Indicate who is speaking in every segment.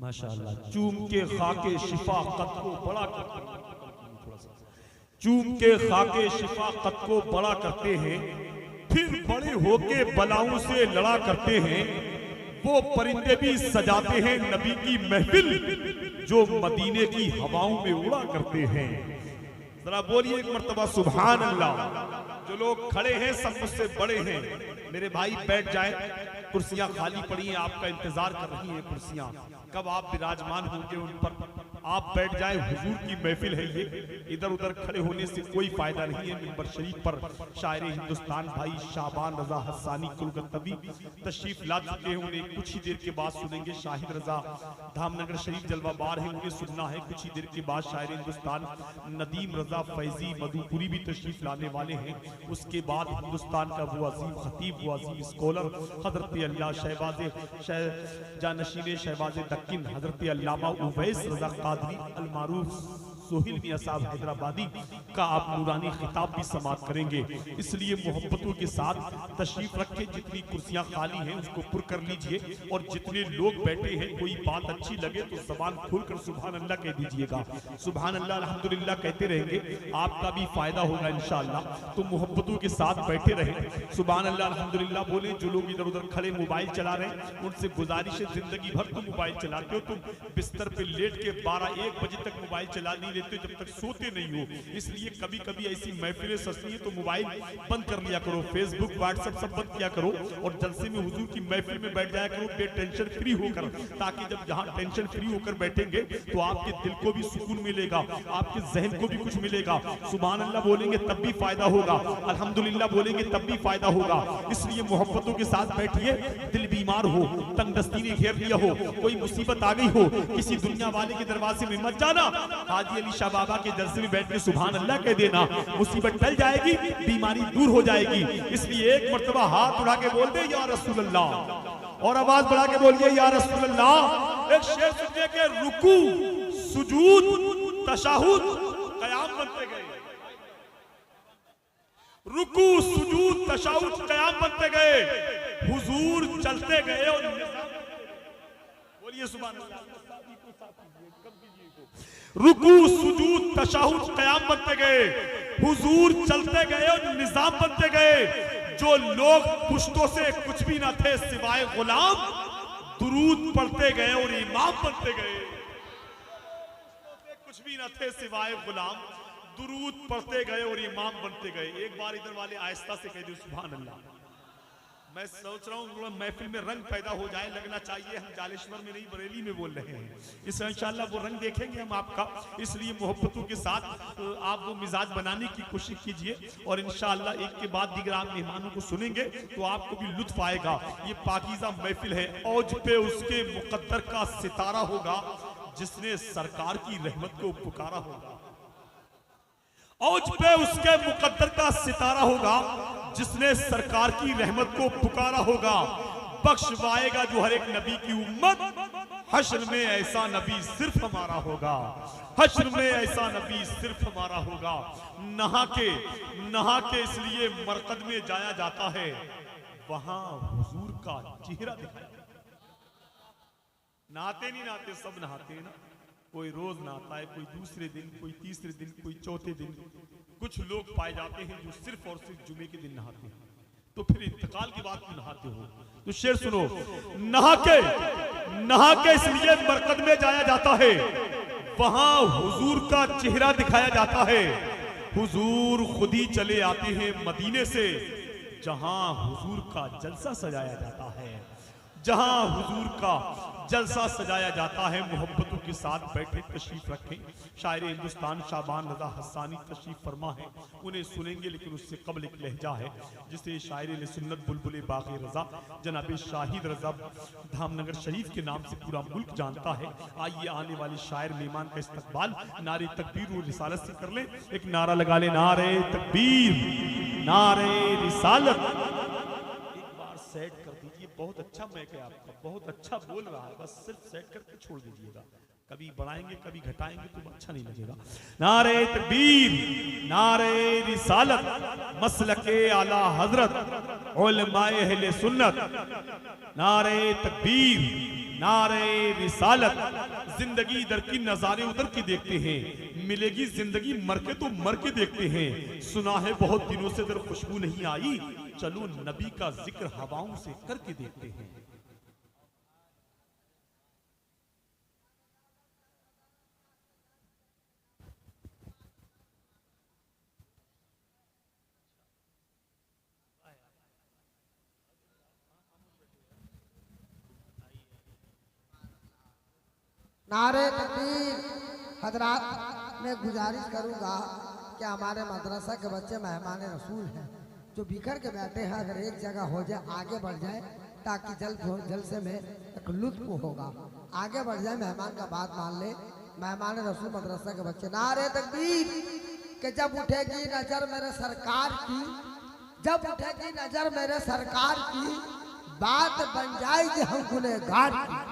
Speaker 1: माशाअल्लाह। चूम के खाके शिफा कद को बड़ा करते हैं, चूम के खाके शिफा कद को बड़ा करते हैं, फिर बड़े होके बलाओं से लड़ा करते हैं। वो परिंदे भी सजाते हैं नबी की महफिल, जो मदीने की हवाओं में उड़ा करते हैं। जरा बोलिए एक मर्तबा सुभान अल्लाह। जो लोग खड़े हैं सब मुझसे बड़े हैं, मेरे भाई बैठ जाए, कुर्सियां खाली पड़ी हैं, आपका इंतजार कर रही हैं कुर्सियां, कब आप विराजमान होंगे उन पर आप बैठ जाए। हुजूर की महफिल है ये, इधर उधर खड़े होने से कोई फायदा नहीं है। मिंबर शरीफ पर शायर हिंदुस्तान भाई शाबान रजा हसानी कुलकतबी तशरीफ ला चुके हैं, उन्हें कुछ ही देर के बाद सुनेंगे। शाहिद रजा धामनगर शरीफ जलवाबार है, उन्हें सुनना है कुछ ही देर के बाद। शायर हिंदुस्तान नदीम रजा फैजी मधुपुरी भी तशरीफ लाने वाले हैं। उसके बाद हिंदुस्तान का वो अजीम खतीब, वो अजीम स्कॉलर हजरत अल्लाह शहबाज जानशीन शहबाज दक्किन हजरत अल्लामा उवैस रजा कादरी अल मारूफ सोहिल मियां साहब हैदराबादी का आप नूरानी खिताब भी समाप्त करेंगे। इसलिए मोहब्बतों के साथ तशरीफ रखें, जितनी कुर्सियां खाली हैं उसको पुर कर लीजिए, और जितने लोग बैठे हैं कोई बात अच्छी लगे तो जबान खोलकर सुभान अल्लाह कह दीजिएगा। सुभान अल्लाह अल्हम्दुलिल्लाह कहते रहेंगे, आपका भी फायदा होगा इंशाअल्लाह। तो मोहब्बतों के साथ बैठे रहें, सुभान अल्लाह अल्हम्दुलिल्लाह बोले। जो लोग इधर उधर खड़े मोबाइल चला रहे हैं उनसे गुजारिश है, जिंदगी भर तुम मोबाइल चलाते हो, तुम बिस्तर पे लेट के 12-1 बजे तक मोबाइल चला नहीं लेते जब तक सोते नहीं हो। इसलिए कभी कभी ऐसी महफिलें सजती है तो मोबाइल बंद कर लिया करो, फेसबुक व्हाट्सएप सब बंद किया करो, और जलसे में हुजूर की महफिल में बैठ जाया करो बेटेंशन फ्री होकर, ताकि जब जहां टेंशन फ्री होकर बैठेंगे तो आपके दिल को भी सुकून मिलेगा, आपके जहन को भी कुछ मिलेगा। सुभान अल्लाह बोलेंगे तब भी फायदा होगा, अल्हम्दुलिल्लाह बोलेंगे तब भी फायदा होगा। इसलिए मोहब्बतों के साथ बैठिए। दिल बीमार हो, तंगदस्ती ने घेर लिया हो, कोई मुसीबत आ गई हो, किसी दुनिया वाले के दरवाजे में मत जाना, हाजी अली शाह बाबा के जलसे में बैठ के सुभान अल्लाह कह देना, मुसीबत टल जाएगी, बीमारी दूर हो जाएगी। इसलिए एक मर्तबा हाथ उठा के बोल दे या रसूल अल्लाह, और आवाज बढ़ा के बोलिए या रसूल अल्लाह। एक शेर सुनिए के रुकू सुजूद तशहुद कयाम बनते गए, रुकू सुजूद तशहुद कयाम बनते गए, हुजूर चलते गए और बोलिए सुभान अल्लाह। रुकू सुजूद तशहुद कयाम बनते गए, हुजूर चलते गए और निजाम बनते गए। जो लोग पुश्तों से कुछ भी ना थे सिवाय गुलाम, दुरूद पढ़ते गए और इमाम बनते गए। कुछ भी ना थे सिवाय गुलाम, दुरूद पढ़ते गए और इमाम बनते गए। एक बार इधर वाले आहिस्ता से कह दो सुभान अल्लाह। मैं सोच रहा हूँ महफिल में रंग पैदा हो जाए, लगना चाहिए हम जालेश्वर में नहीं बरेली में बोल रहे हैं। इस इंशाअल्लाह वो रंग देखेंगे हम आपका। इसलिए मोहब्बतों के साथ आप वो मिजाज बनाने की कोशिश कीजिए, और इंशाअल्लाह एक के बाद दीगर आप मेहमानों को सुनेंगे तो आपको भी लुत्फ आएगा। ये पाकीज़ा महफिल है, औज पे उसके मुकद्दर का सितारा होगा, जिसने सरकार की रहमत को पुकारा होगा। औज पे उसके मुकद्दर का सितारा होगा, जिसने सरकार की रहमत को पुकारा होगा। बख्शवाएगा जो हर एक नबी की उम्मत, हश्र में ऐसा नबी सिर्फ हमारा होगा, हश्र में ऐसा नबी सिर्फ हमारा होगा। नहा के इसलिए मरकद में जाया जाता है, वहां हुजूर का चेहरा दिखाया। नहाते नहीं नहाते, सब नहाते हैं ना। कोई रोज नहाता है, कोई दूसरे दिन, कोई तीसरे दिन, कोई चौथे दिन। कुछ लोग पाए जाते हैं जो सिर्फ और सिर्फ जुमे के दिन नहाते हैं। तो फिर इंतकाल के बाद क्यों नहाते हो? तो शेर सुनो, नहा के इसलिए मरकद में जाया जाता है, वहां हुजूर का चेहरा दिखाया जाता है। हुजूर खुद ही चले आते हैं मदीने से, जहां हुजूर का जलसा सजाया जाता है, जहां हुजूर का जलसा सजाया जाता है। मोहब्बतों के साथ बैठे तशरीफ रखें। शायर हिंदुस्तान शाबान रजा हसानी तशरीफ फरमा है, उन्हें सुनेंगे, लेकिन उससे कबल एक लहजा है जिसे शायर सुन्नत बुलबुल बाग़ी रजा जनाब शाहिद रजा धामनगर शरीफ के नाम से पूरा मुल्क जानता है। आइए आने वाले शायर मेहमान का इस्तकबाल नारे तकबीर और रिसालत से कर लें। एक नारा लगा ले, नारे तकबीर, नारे रिसालत। एक बार सेट कर दीजिए, बहुत अच्छा मैक है आपका, बहुत अच्छा बोल रहा है, बस सिर्फ सेट करके छोड़ दीजिएगा। कभी बढ़ाएंगे कभी घटाएंगे तो अच्छा नहीं लगेगा। नारे तकबीर, नारे रिसालत, मसलके आला हजरत, उलमाए अहले सुन्नत। नारे तकबीर, नारे रिसालत। जिंदगी इधर की नजारे उधर की देखते हैं, मिलेगी जिंदगी मर के तो मर के देखते हैं। सुना है बहुत दिनों से इधर खुशबू नहीं आई, चलो नबी का जिक्र हवाओं से करके देखते हैं।
Speaker 2: नारे तकबीर। हजरात, मैं गुजारिश करूंगा कि हमारे मदरसा के बच्चे मेहमान रसूल हैं, जो बिखर के बैठे हैं, अगर एक जगह हो जाए आगे बढ़ जाए, ताकि जलसे में एक लुत्फ होगा। आगे बढ़ जाए, मेहमान का बात मान ले। मेहमान रसूल मदरसा के बच्चे, नारे तकबीर। कि जब उठेगी नजर मेरे सरकार की, जब उठेगी नजर मेरे सरकार की, बात बन जाएगी हम गुनहगार की।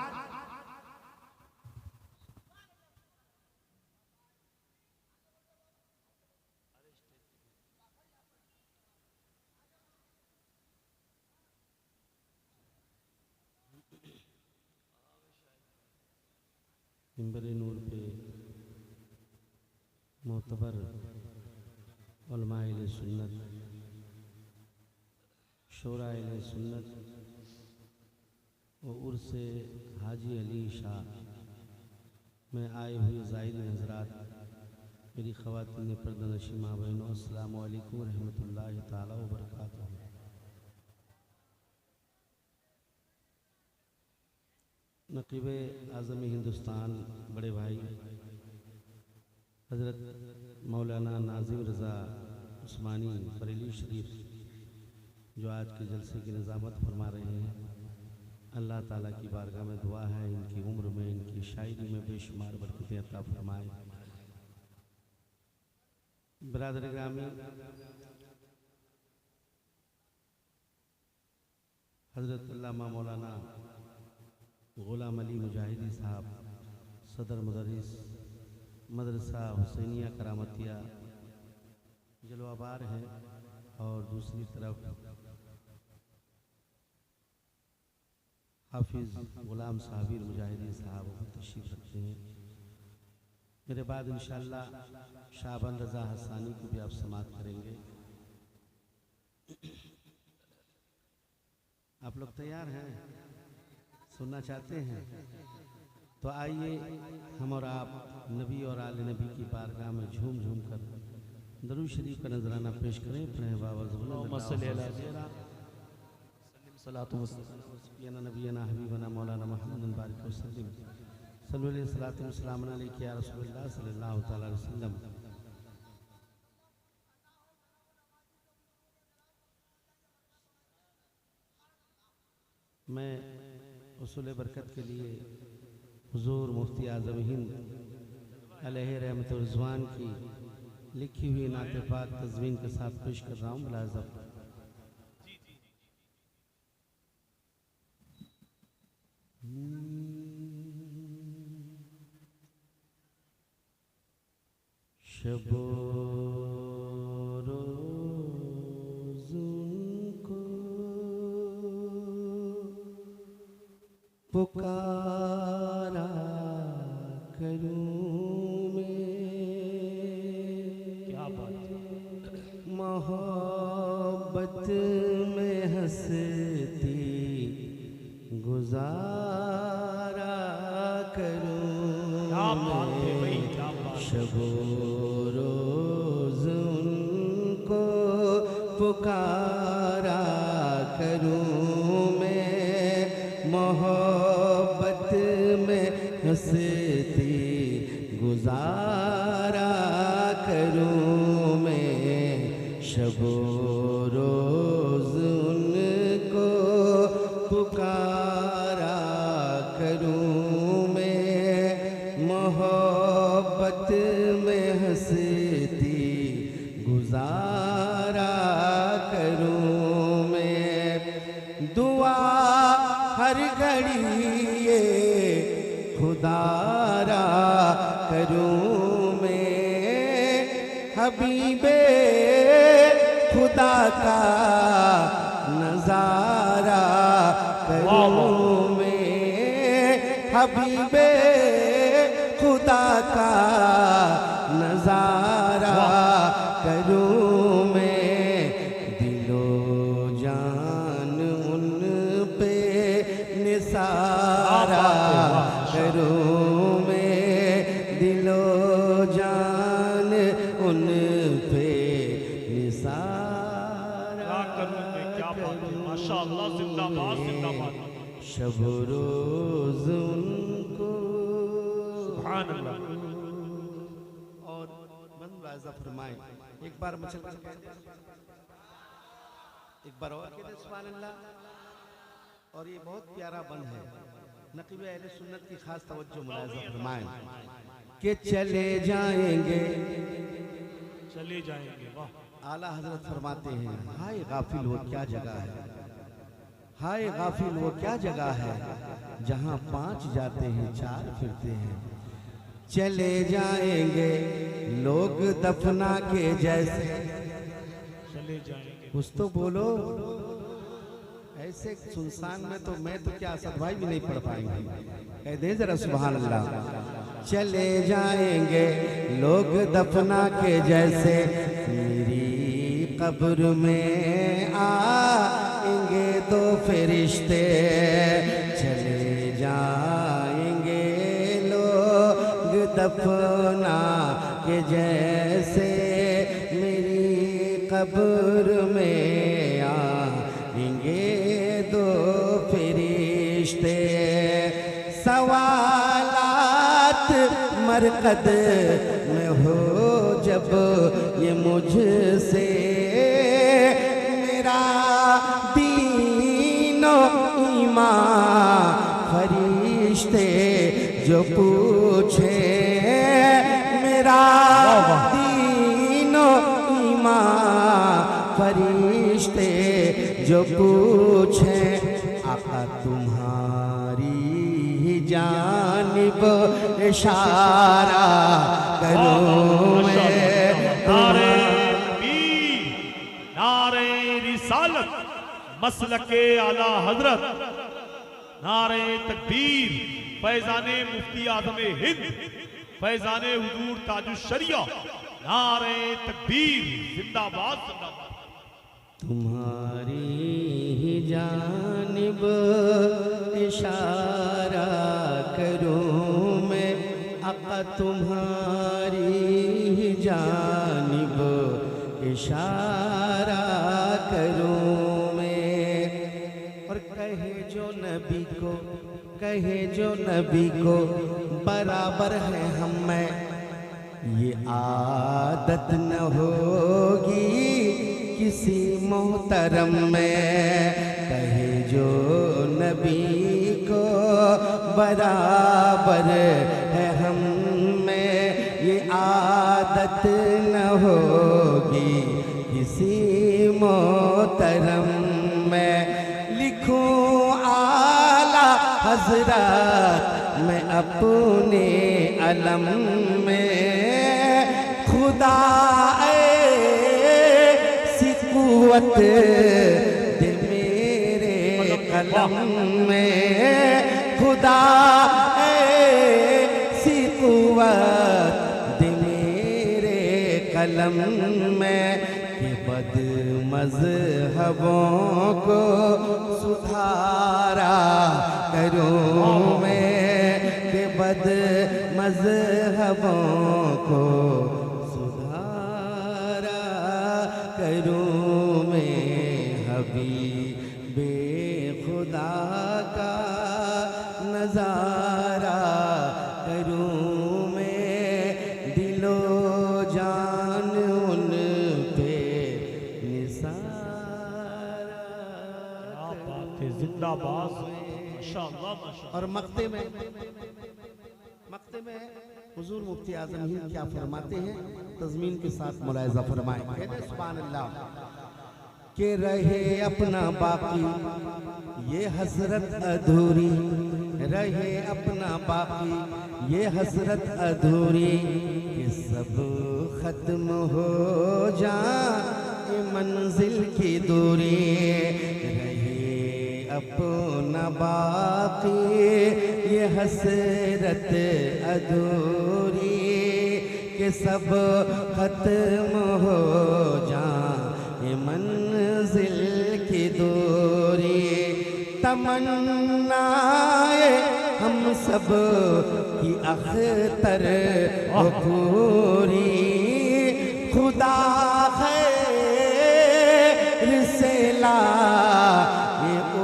Speaker 3: मिंबर नूर पे मोतबर उलमाए सुन्नत, शोराए सुन्नत व उर्स हाजी अली शाह में आए हुए ज़ायरीन हज़रात, मेरी ख़वातीन पर्दानशीं माँ बहनों, अस्सलामु अलैकुम व रहमतुल्लाहि ताला व बरकातुहू। नक़ीब आज़म हिंदुस्तान बड़े भाई हज़रत मौलाना नाज़िम रज़ा उस्मानी बरेली शरीफ जो आज के जलसे की निज़ामत फरमा रहे हैं, अल्लाह ताला की बारगाह में दुआ है इनकी उम्र में, इनकी शायरी में बेशुमार बरकतें अता फरमाए। बिरादर ग्रामी, हज़रत अल्लामा मौलाना गुलाम अली मुजाहिदी साहब सदर मुदर्रिस मदरसा हुसैनिया करामतिया जलवाबार हैं, और दूसरी तरफ हाफिज़ गुलाम साबिर मुजाहिदी साहब वो तशरीफ़ रखते हैं। मेरे बाद इंशाअल्लाह शाबान रज़ा हसानी को भी आप समात करेंगे। आप लोग तैयार हैं, सुनना चाहते हैं? तो आइए हम और आप नबी और आले नबी की बारगाह में झूम झूम कर दरूद शरीफ का नजराना पेश करें। अपने बाबा नबीना हबीबना मौलाना मुहम्मद बारिक वसल्लम सल्लल्लाहु अलैहि या रसूलुल्लाह सल्लल्लाहु तआला अलैहि वसल्लम। मैं उसूल बरकत के लिए हुजूर मुफ्ती आज़म हिंद अलैहि रहमत व रिज़वान की लिखी हुई नाते पाक तज़वीन के साथ पेश कर रहा हूँ। मुलाज़म शबो पुकारा करूं मैं,
Speaker 1: क्या बात है।
Speaker 3: मोहब्बत में हंसती गुजारा करूं
Speaker 1: क्या बात है भाई, क्या बात है।
Speaker 3: शबो रोज़ उनको पुकारा करूं मैं, मोहब्बत में हंसती गुजारा करूं मैं। शबो रोज़ उनको पुकारा करूं मैं, मोहब्बत में हंसती गुजारा करूं मैं। दुआ हर घड़ी ये खुदारा करूं मैं, हबीबे खुदा का नजारा करूं मैं, हबीबे खुदा का नजारा करूं मैं, दिलो जान उन पे निसारा करूं मैं, दिलो जान उन पे निसारा
Speaker 1: क्या करूं मैं, क्या बात है, माशाअल्लाह, जिंदाबाद जिंदाबाद।
Speaker 3: शब रोज उनको
Speaker 1: सुभान अल्लाह।
Speaker 3: और मन मुलाजा फरमाए, एक बार मचल कर एक बार और कहते सुभान अल्लाह। और ये बहुत प्यारा बंद है, नक़ीब अहले सुन्नत की खास तवज्जो मुलाजा फरमाए कि चले जाएंगे
Speaker 1: चले जाएंगे, वाह।
Speaker 3: आला हजरत फरमाते हैं, हाय गाफिल वो क्या जगह है, हाय गाफिल वो क्या जगह है, जहां 5 जाते हैं 4 फिरते हैं। चले जाएंगे लोग दफना के जैसे,
Speaker 1: चले जाएंगे,
Speaker 3: कुछ तो बोलो, ऐसे सुनसान में तो मैं तो क्या असद भाई भी नहीं पढ़ पाएंगे, कह दे जरा सुभान अल्लाह। चले जाएंगे लोग दफना के जैसे, मेरी कब्र में आएंगे 2 फरिश्ते, चले जाएंगे लोग दफना के जैसे, मेरी कब्र में आएंगे 2 फरिश्ते, सवालात मरकद में हो जब ये मुझसे, मेरा दीनो ईमान फरिश्ते जो पूछे, मेरा दीनो ईमान फरिश्ते जो पूछे, आका तुम्हारी जानिब इशारा करूं मैं,
Speaker 1: नारे तकबीर, नारे रिसालत, मसलके आला हजरत, नारे तकबीर, फैजाने मुफ्ती आजम हिंद, फैजाने हुजूर ताजुश शरिया, नारे तकबीर, जिंदाबाद जिंदाबाद।
Speaker 3: तुम्हारी ही जानिब इशारा करूं मैं, आका तुम्हारी ही जानिब इशारा करूं मैं। और कहे जो नबी को, कहे जो नबी को बराबर है हम में, ये आदत न होगी किसी मोहतरम में, कहे जो नबी को बराबर है हम में, ये आदत न होगी किसी मोहतरम में। लिखूं आला हजरत मैं अपने अलम में, खुदा कुव्वत दे मेरे कलम में, खुदा ऐसी कुव्वत दे मेरे कलम में, कि बद मज़हबों को सुधारा करूं मैं, कि बद मज़हबों को करूं मैं, हबीबे खुदा का नजारा करूं मैं, दिलो जान उन पे निसारा।
Speaker 1: क्या बात है, जिंदाबाद, माशाअल्लाह माशाअल्लाह।
Speaker 3: और मक्ते में हुजूर मुफ्ती आजम हिंद क्या फरमाते हैं, तज़मीन के साथ मुलाहिज़ा फरमाएं, कहते हैं सुभान अल्लाह, के रहे अपना बाकी ये हसरत अधूरी, रहे अपना बाकी ये हसरत अधूरी कि सब खत्म हो जाए मंजिल की दूरी, रहे अपना बाकी ये हसरत अधूरी कि सब खत्म हो जाए मंजिल की दूरी। तमन्नाए हम सब की अख्तर हो पूरी, खुदा खैर से लाए ओ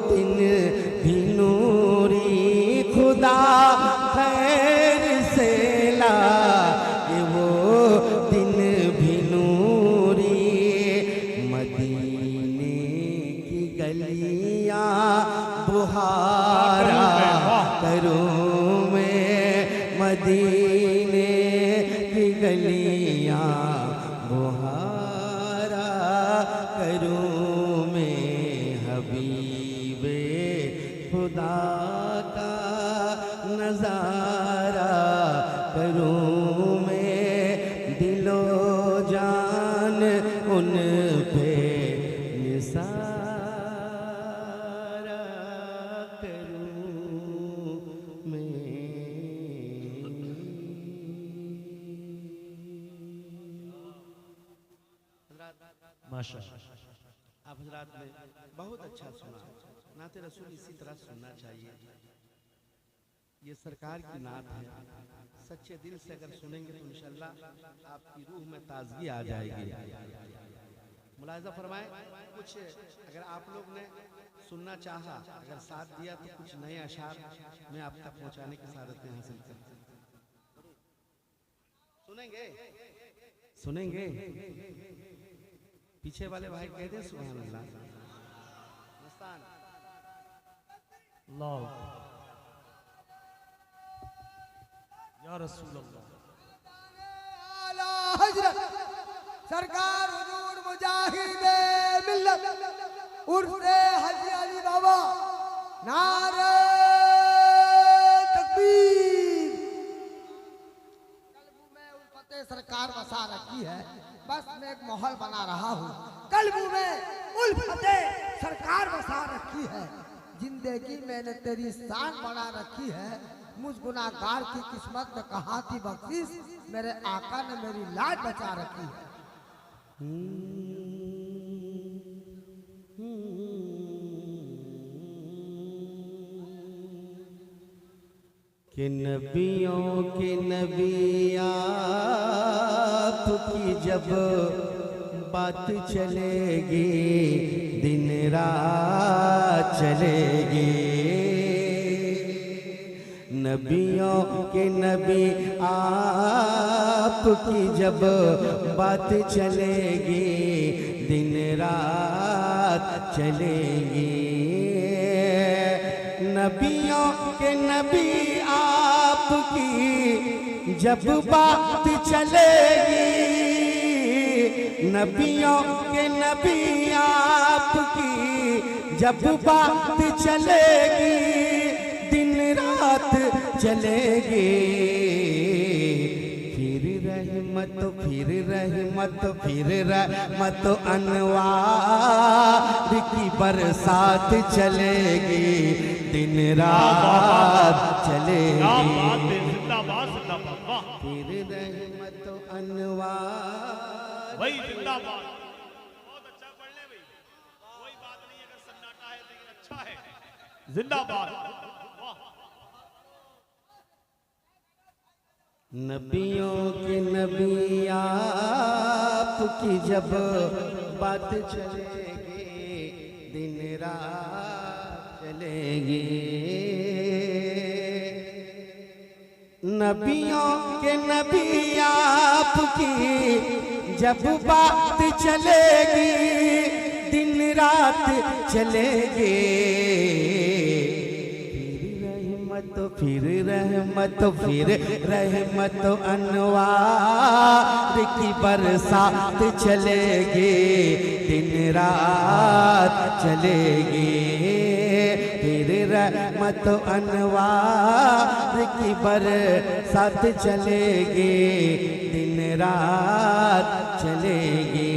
Speaker 3: दिन भी नूरी, खुदा खैर से लाए वो दिन भी नूरी। मदीने की गलियां बुहारा करूं मैं, मदीने की गलियां बुहारा करूं मैं, हबीबे खुदा का नजारा करूं मैं, दिलो जान उन पे निसारा करूं मैं।
Speaker 1: माशाअल्लाह।
Speaker 3: आप हजरात ने बहुत अच्छा सुना, नाते रसूल इसी तरह सुनना चाहिए। ये सरकार की नात है, सच्चे दिल से अगर सुनेंगे तो इंशाअल्लाह आपकी रूह में ताजगी आ जाएगी। मुलाहिजा फरमाए, कुछ अगर आप लोग ने सुनना चाहा, अगर साथ दिया तो कुछ नए अशार मैं आप तक पहुंचाने की सादत हासिल कर। सुनेंगे सुनेंगे पीछे वाले भाई कहते हैं सुभान अल्लाह। मस्तान
Speaker 1: अल्लाह या रसूल अल्लाह।
Speaker 2: आला हजरत सरकार हुजूर मुजाहिदे मिल्लत उर्से हाजी अली बाबा, नारे तकबीर। कल्बों में उल्फते सरकार बसा रखी है, बस मैं एक माहौल बना रहा हूँ। कल्बों में उल्फते सरकार बसा रखी है, जिंदगी मैंने तेरी शान बना रखी है। मुझ गुनाहगार की किस्मत में कहाँ थी बख्शिश, मेरे आका ने मेरी लाज बचा रखी है।
Speaker 3: कि नबियों के नबी आपकी जब बात चलेगी, दिन रात चलेगी। नबियों के नबी आपकी जब बात चलेगी, दिन रात चलेगी। नबियों के नबी आपकी जब बात चलेगी, नबियों के नबी आपकी जब बात चलेगी, दिन रात चलेगी। फिर रहमत फिर रहमत फिर रहमत अनवार की बरसात चलेगी, दिन रात चलेगी।
Speaker 1: जिंदाबाद जिंदाबाद। वाह
Speaker 3: फिर रहमत अनवार
Speaker 1: भाई जिंदाबाद। बहुत अच्छा पढ़ ले भाई, कोई बात नहीं अगर सन्नाटा है लेकिन अच्छा है। जिंदाबाद।
Speaker 3: नबियों के नबी आपकी जब बात चलेगी, दिन रात चलेगी। नबियों के नबी आपकी जब बात चलेगी, दिन रात चलेगी। फिर रहमत फिर रहमत अनवार की बरसात चलेगी, दिन रात चलेगी। फिर रहमत अनवार की बरसात चलेगी, दिन रात चलेगी।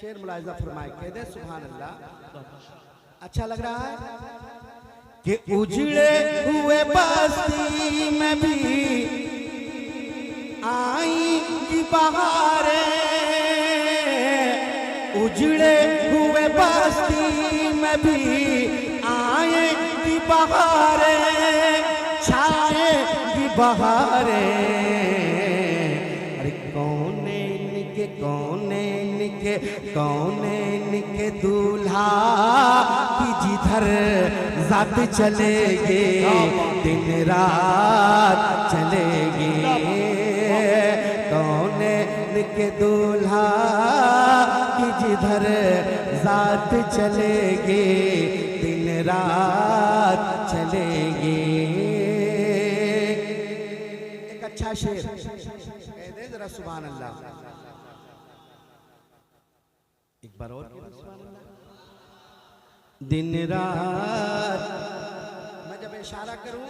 Speaker 3: शेर मुलाहिजा फरमाए, कह दे सुभान अल्लाह। अच्छा लग रहा है कि उजड़े हुए बस्ती में भी आएंगी बहारें, उजड़े हुए बस्ती में भी आएंगी बहारें, छाएंगी बहारें। अरे कौने निके दूल्हा की जिधर जात चलेगी, दिन रात चलेगी। कौने निके दूल्हा की जिधर जात चलेगी, दिन रात चलेगी। एक अच्छा शेर कह दे जरा सुभान अल्लाह एक बार और। दिन रात, मैं जब इशारा करूं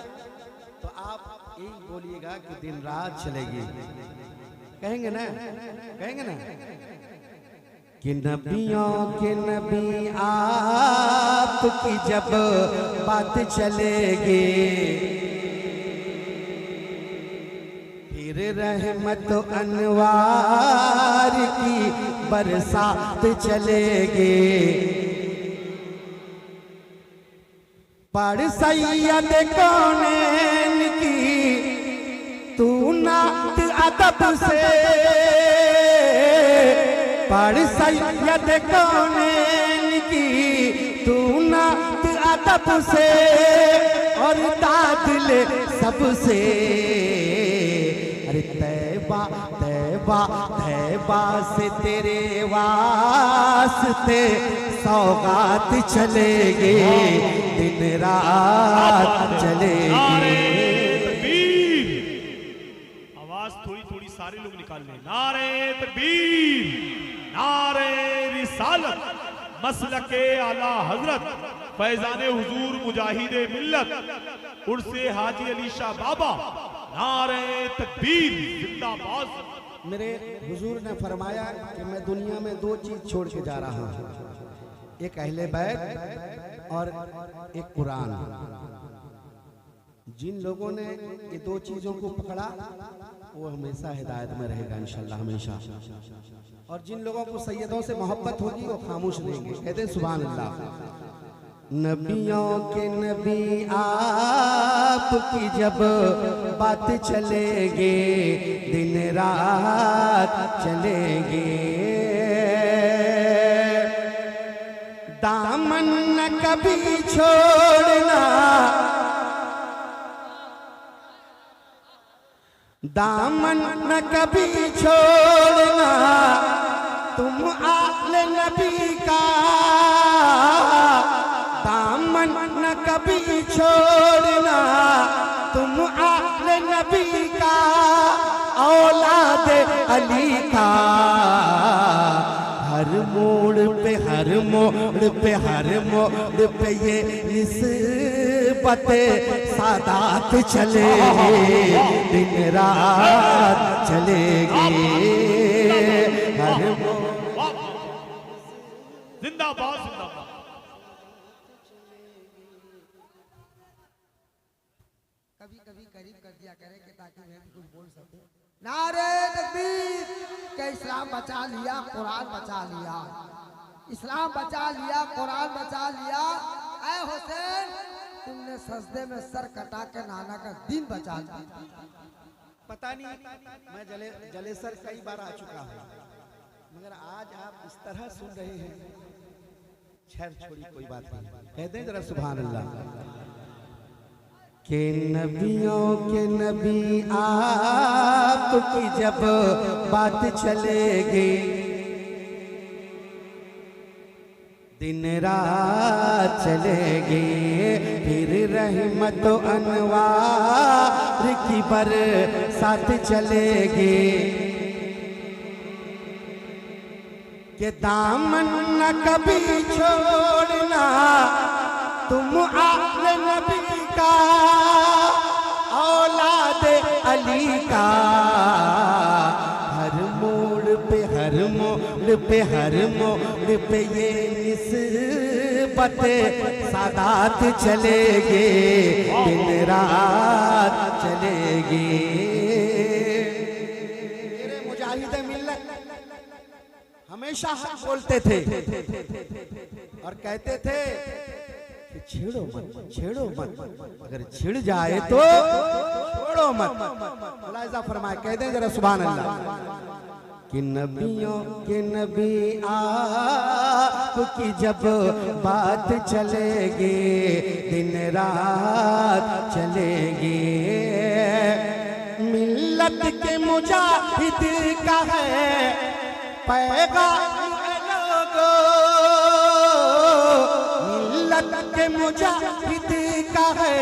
Speaker 3: तो आप यही बोलिएगा कि दिन रात चलेगी। कहेंगे ना, कहेंगे ना कि नबियों के नबी आपकी जब बात चलेगी, फिर रहमत अनवार की बरसात चलेगी। पढ़ सैयद कौनैन की तू नात अदब से, पढ़ सैयद कौनैन की तू नात अदब से, और दाद ले सबसे। अरे तैबा तैबा तैबा से तेरे वास्ते सौगात चलेगी, दिन रात चलेगी।
Speaker 1: आवाज थोड़ी थोड़ी सारे लोग निकाल लें। नारे तकबीर, नारे रिसालत, मसलके आला हजरत फैजाने हुजूर मुजाहिदे मिल्लत उर्से हाजी अली शाह बाबा, नारे तकबीर जिंदाबाद।
Speaker 3: मेरे हुजूर ने फरमाया कि मैं दुनिया में दो चीज छोड़ के जा रहा हूँ, एक अहले बैत और एक कुरान। जिन लोगों ने ये दो चीजों को पकड़ा वो हमेशा हिदायत में रहेगा इंशाल्लाह हमेशा, और जिन लोगों को सैयदों से मोहब्बत होगी वो खामोश रहेंगे। कहते सुभान अल्लाह। नबियों के नबी आपकी जब बात चलेगी, दिन रात चलेगी। दामन न कभी छोड़ना, दामन न कभी छोड़ना, तुम आले नबी का दामन न कभी छोड़ना, तुम आले नबी का औलाद अली का। हर मोड़ पे हर मोड़ पे हर मोड़ पे ये निस्बत सादात चलेगी, दिन रात चलेगी। हर
Speaker 1: जिंदाबाद जिंदाबाद।
Speaker 2: कभी कभी करीब कर दिया करें कि ताकि मैं भी कुछ बोल सकूं। नारे तकबीर के इस्लाम बचा लिया, कुरान बचा लिया, इस्लाम बचा लिया, कुरान बचा लिया। ऐ हुसैन तुमने सजदे में सर कटा के नाना का दिन बचा दिया।
Speaker 3: पता नहीं मैं जलेसर कई बार आ चुका हूँ, मगर आज आप इस तरह सुन रहे हैं। खैर छोड़ी कोई बात नहीं, कहते हैं जरा सुभान अल्लाह। के नबियों के नबी आपकी जब बात चलेगी, दिन रात चलेगी। फिर रहमत अनवार की बरसात चलेगी।
Speaker 4: कि दामन न कभी छोड़ना तुम आले नबी का, औलाद अली का। हर मोड़ पे हर मोड़ पे हर मोड़ पे ये निस्बत सादात चलेगे, दिन रात चलेगी। मेरे मुजाहिद मिल्लत हमेशा हक बोलते थे और कहते थे कि छेड़ो मत, छेड़ो मत, अगर छिड़ जाए तो छोड़ो मत। मुलाहिजा फरमाए, कह दें जरा सुभान अल्लाह। कि नबियों के नबी आपकी जब बात चलेगी, दिन रात चलेगी। मिल्लत के मुजाहिद का है पैगाम लोगो, मिल्लत के मुजाहिद का है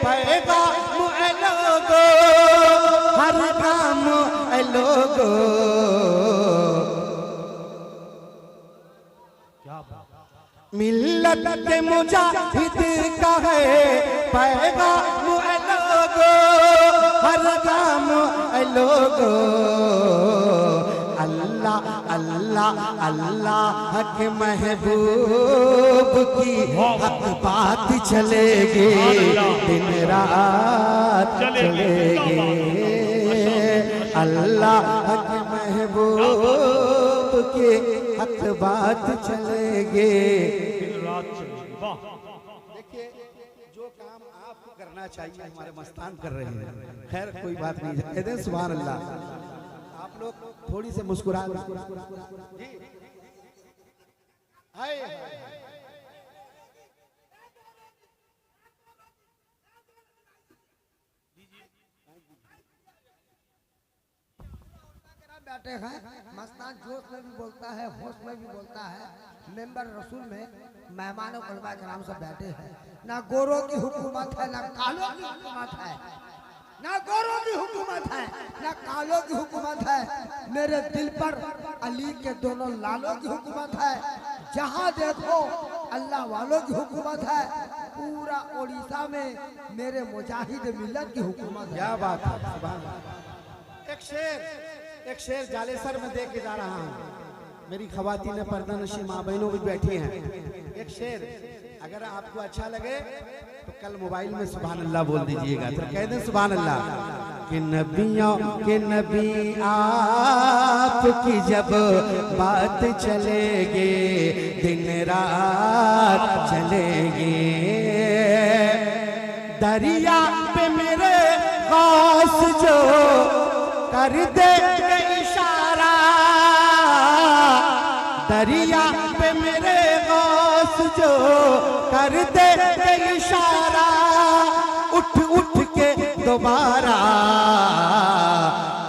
Speaker 4: पैगाम लोगो, हर काम लोगो। मिल्लत के मुजाहिद का है पैगाम लोगो, हर काम लोगो। अल्लाह अल्लाह अल्लाह के महबूब की हक बात चलेगी, दिन रात चलेगी। अल्लाह के महबूब की हक बात चलेगी,
Speaker 1: दिन रात चलेगी। वाह,
Speaker 4: देखिए जो काम आपको करना चाहिए हमारे मस्तान कर रहे हैं। खैर कोई बात नहीं, कह दें सुभान अल्लाह। आप लोग थोड़ी से मुस्कुरा जी। हाय
Speaker 2: बैठे हैं, मस्तान जोश में भी बोलता है, होश में भी बोलता है। मेंबर रसूल में मेहमानों उलमा के नाम से बैठे हैं। ना गोरों की हुकूमत है, ना कालों की हुकूमत है, ना गोरों की हुकूमत है, ना कालों की हुकूमत है। मेरे दिल पर अली के दोनों लालों की हुकूमत है। जहाँ देखो अल्लाह वालों की हुकूमत है। पूरा उड़ीसा में मेरे मुजाहिद मिल्लत की हुकूमत है।
Speaker 4: क्या बात है, सुभान अल्लाह। एक शेर जालेसर में दे के जा रहा हूँ। मेरी खवातीन पर्दा नशी माँ बहनों भी बैठी हैं। एक शेर अगर आपको अच्छा लगे तो कल मोबाइल में सुभान अल्लाह बोल दीजिएगा, तो कह दें सुभान अल्लाह। कि नबियों के नबी आपकी जब बात चलेगी, दिन रात चलेगी। दरिया पे मेरे गौस जो कर दे इशारा, दरिया पे मेरे गौस जो कर दे इशारा, उठ उठ के दोबारा।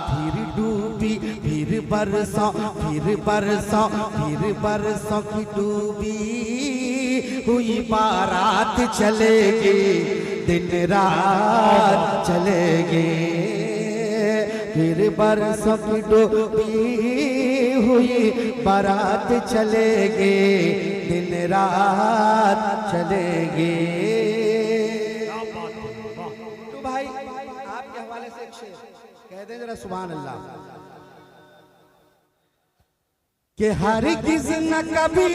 Speaker 4: फिर डूबी फिर बरसों, फिर बरसों, फिर बरसों की डूबी हुई बारात चलेगी, दिन रात चलेगी। फिर बरसों की डूबी हुई बारात चलेगी, दिन रात चलेगी। तो भाई आपके हवाले से एक शेर कह दें जरा सुभान अल्लाह। कि हरगिज़ न कभी,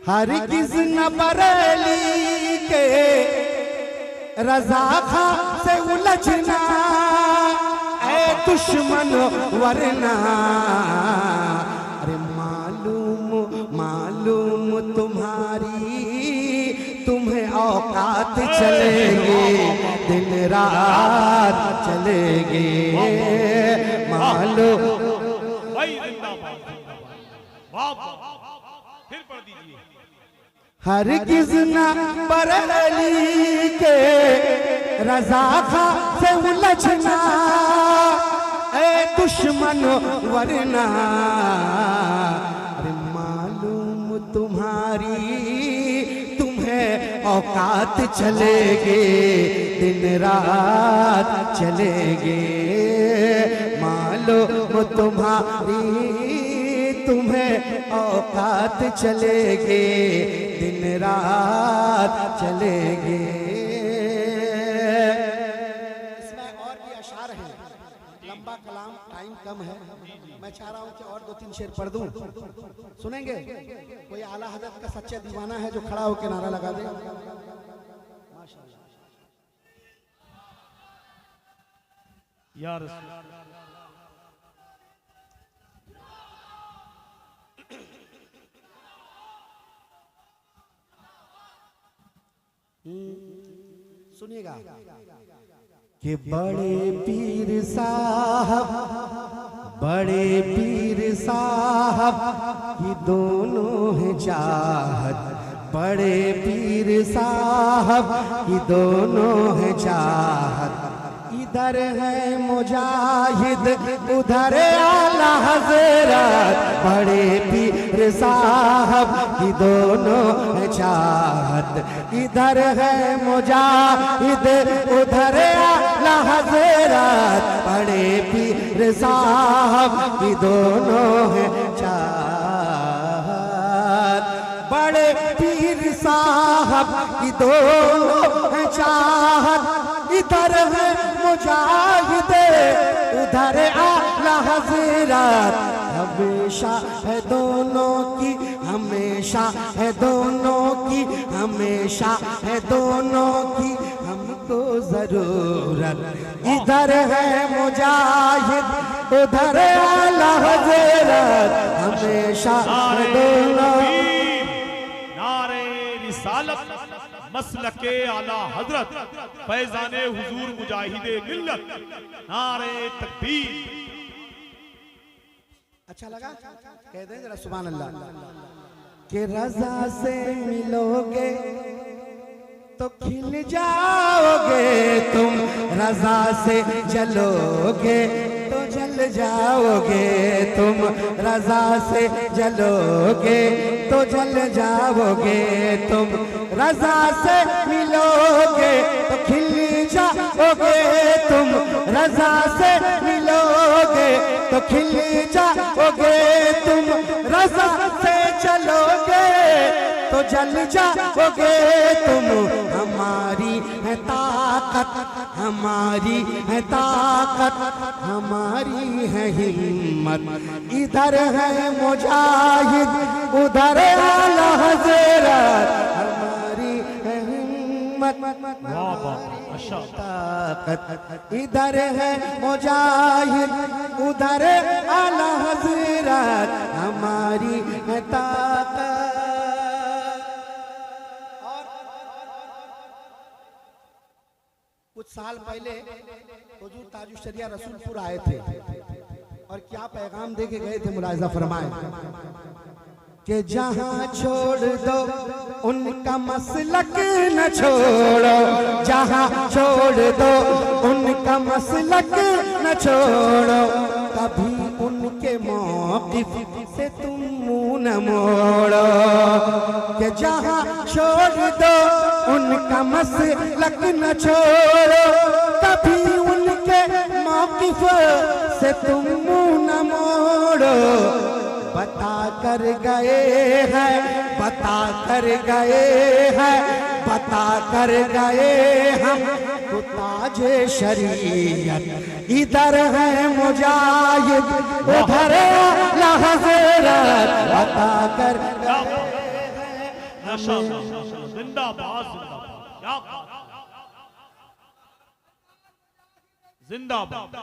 Speaker 4: हरगिज़ न बरेली के रज़ा खां से उलझना, ऐ दुश्मन वरना। अरे मालूम मालूम तुम्हारी, तुम्हें औकात चलेगी, दिन रात चलेगी। मालूम
Speaker 1: भाई जिंदाबाद, वाह फिर पढ़ दीजिए।
Speaker 4: हरगिज़ न बरेली के रज़ा खां से उलझना, ऐ दुश्मन वरना। अरे मालूम तुम्हारी, तुम्हें औकात चलेगी, दिन रात चलेगी। मालूम तुम्हारी, तुम्हें औकात चलेगे, दिन रात चलेगे। इसमें और भी अशार हैं, लंबा कलाम, टाइम कम है, मैं चाह रहा हूँ कि और 2-3 शेर पढ़ दूं, सुनेंगे? कोई आला हजरत का सच्चा दीवाना है जो खड़ा होकर नारा लगा दे?
Speaker 1: यार
Speaker 4: सुनिएगा कि बड़े पीर साहब, बड़े पीर साहब ये दोनों हैं चाहत, बड़े पीर साहब ये दोनों हैं चाहत। इधर है मुजाहिद, उधर आला हज़रत, बड़े पीर साहब ये दोनों हैं चाहत। इधर है मुजाहिद, उधर आला हज़रत, बड़े पीर साहब ये दोनों हैं चाहत। बड़े पीर साहब ये दोनों हैं चाहत। इधर है मुजाहिद, उधर आला हज़रत, हमेशा है दोनों की, हमेशा है दोनों की, हमेशा है दोनों की हमको जरूरत। इधर है मुजाहिद, उधर आला हज़रत, हमेशा है दोनों।
Speaker 1: नारे रिसालत मसलके आला हजरत, फैजाने हुजूर मुजाहिदे मिल्लत, नारे तकबीर।
Speaker 4: अच्छा लगा? कह दे जरा सुभान अल्लाह। कि रज़ा से मिलोगे तो खिल जाओगे तुम, रज़ा से जलोगे तो जल जाओगे तुम, रज़ा से जलोगे तो जल जाओगे तुम। रज़ा से मिलोगे तो खिल जाओगे तुम, रज़ा से मिलोगे तो खिल जाओगे तुम। रज़ा से चलोगे तो जल जाओगे तुम। हमारी है ताकत, हमारी है ताकत, हमारी है हिम्मत। इधर है मुजाहिद, उधर आला हज़रत, हमारी है हिम्मत, ताकत। इधर है मुजाहिद, उधर आला हज़रत, हमारी है ताकत। कुछ साल पहले हुजूर ताजुश्शरिया रसूलपुर आए थे और क्या पैगाम दे के गए थे, मुलाहिज़ा फरमाए कि जहां छोड़ दो उनका मसलक न छोड़ो, जहां छोड़ दो उनका मसलक न छोड़ो। कभी उनके मौक़िफ़ से तुम मुँह न मोड़ो। कि जहां छोड़ दो उनका मसलक न छोड़ो, कभी उनके मौक़िफ़ से तुम मुँह न मोड़ो। बता कर गए हैं, बता कर गए हैं, बता कर गए हम तो ताजे शरीयत। इधर है मुजाहिद, उधर आला हज़रत, बता कर
Speaker 1: जिंदाबाद जिंदाबाद।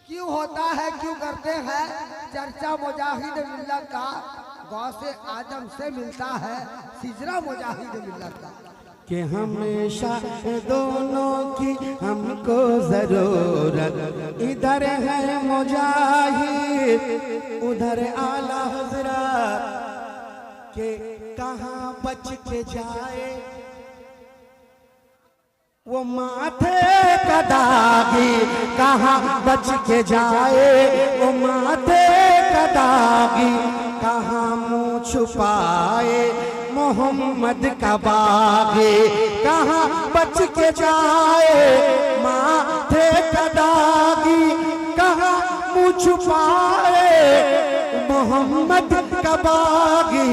Speaker 2: क्यों होता है, क्यों करते हैं चर्चा मुजाहिद मिल्लत का? गौसे आजम से मिलता है सिजरा मुजाहिद मिल्लत का।
Speaker 4: कि हमेशा दोनों की हमको जरूरत। इधर है मुजाहिद, उधर आला हज़रत, के कहाँ बच के जाए वो माथे का दागी, कहाँ बच के जाए वो माथे का दागी, कहाँ मूंछ छुपाए मोहम्मद का बागे, कहाँ बच के जाए माथे का दागी, कहाँ मुँह छुपाए मोहम्मद का बागी।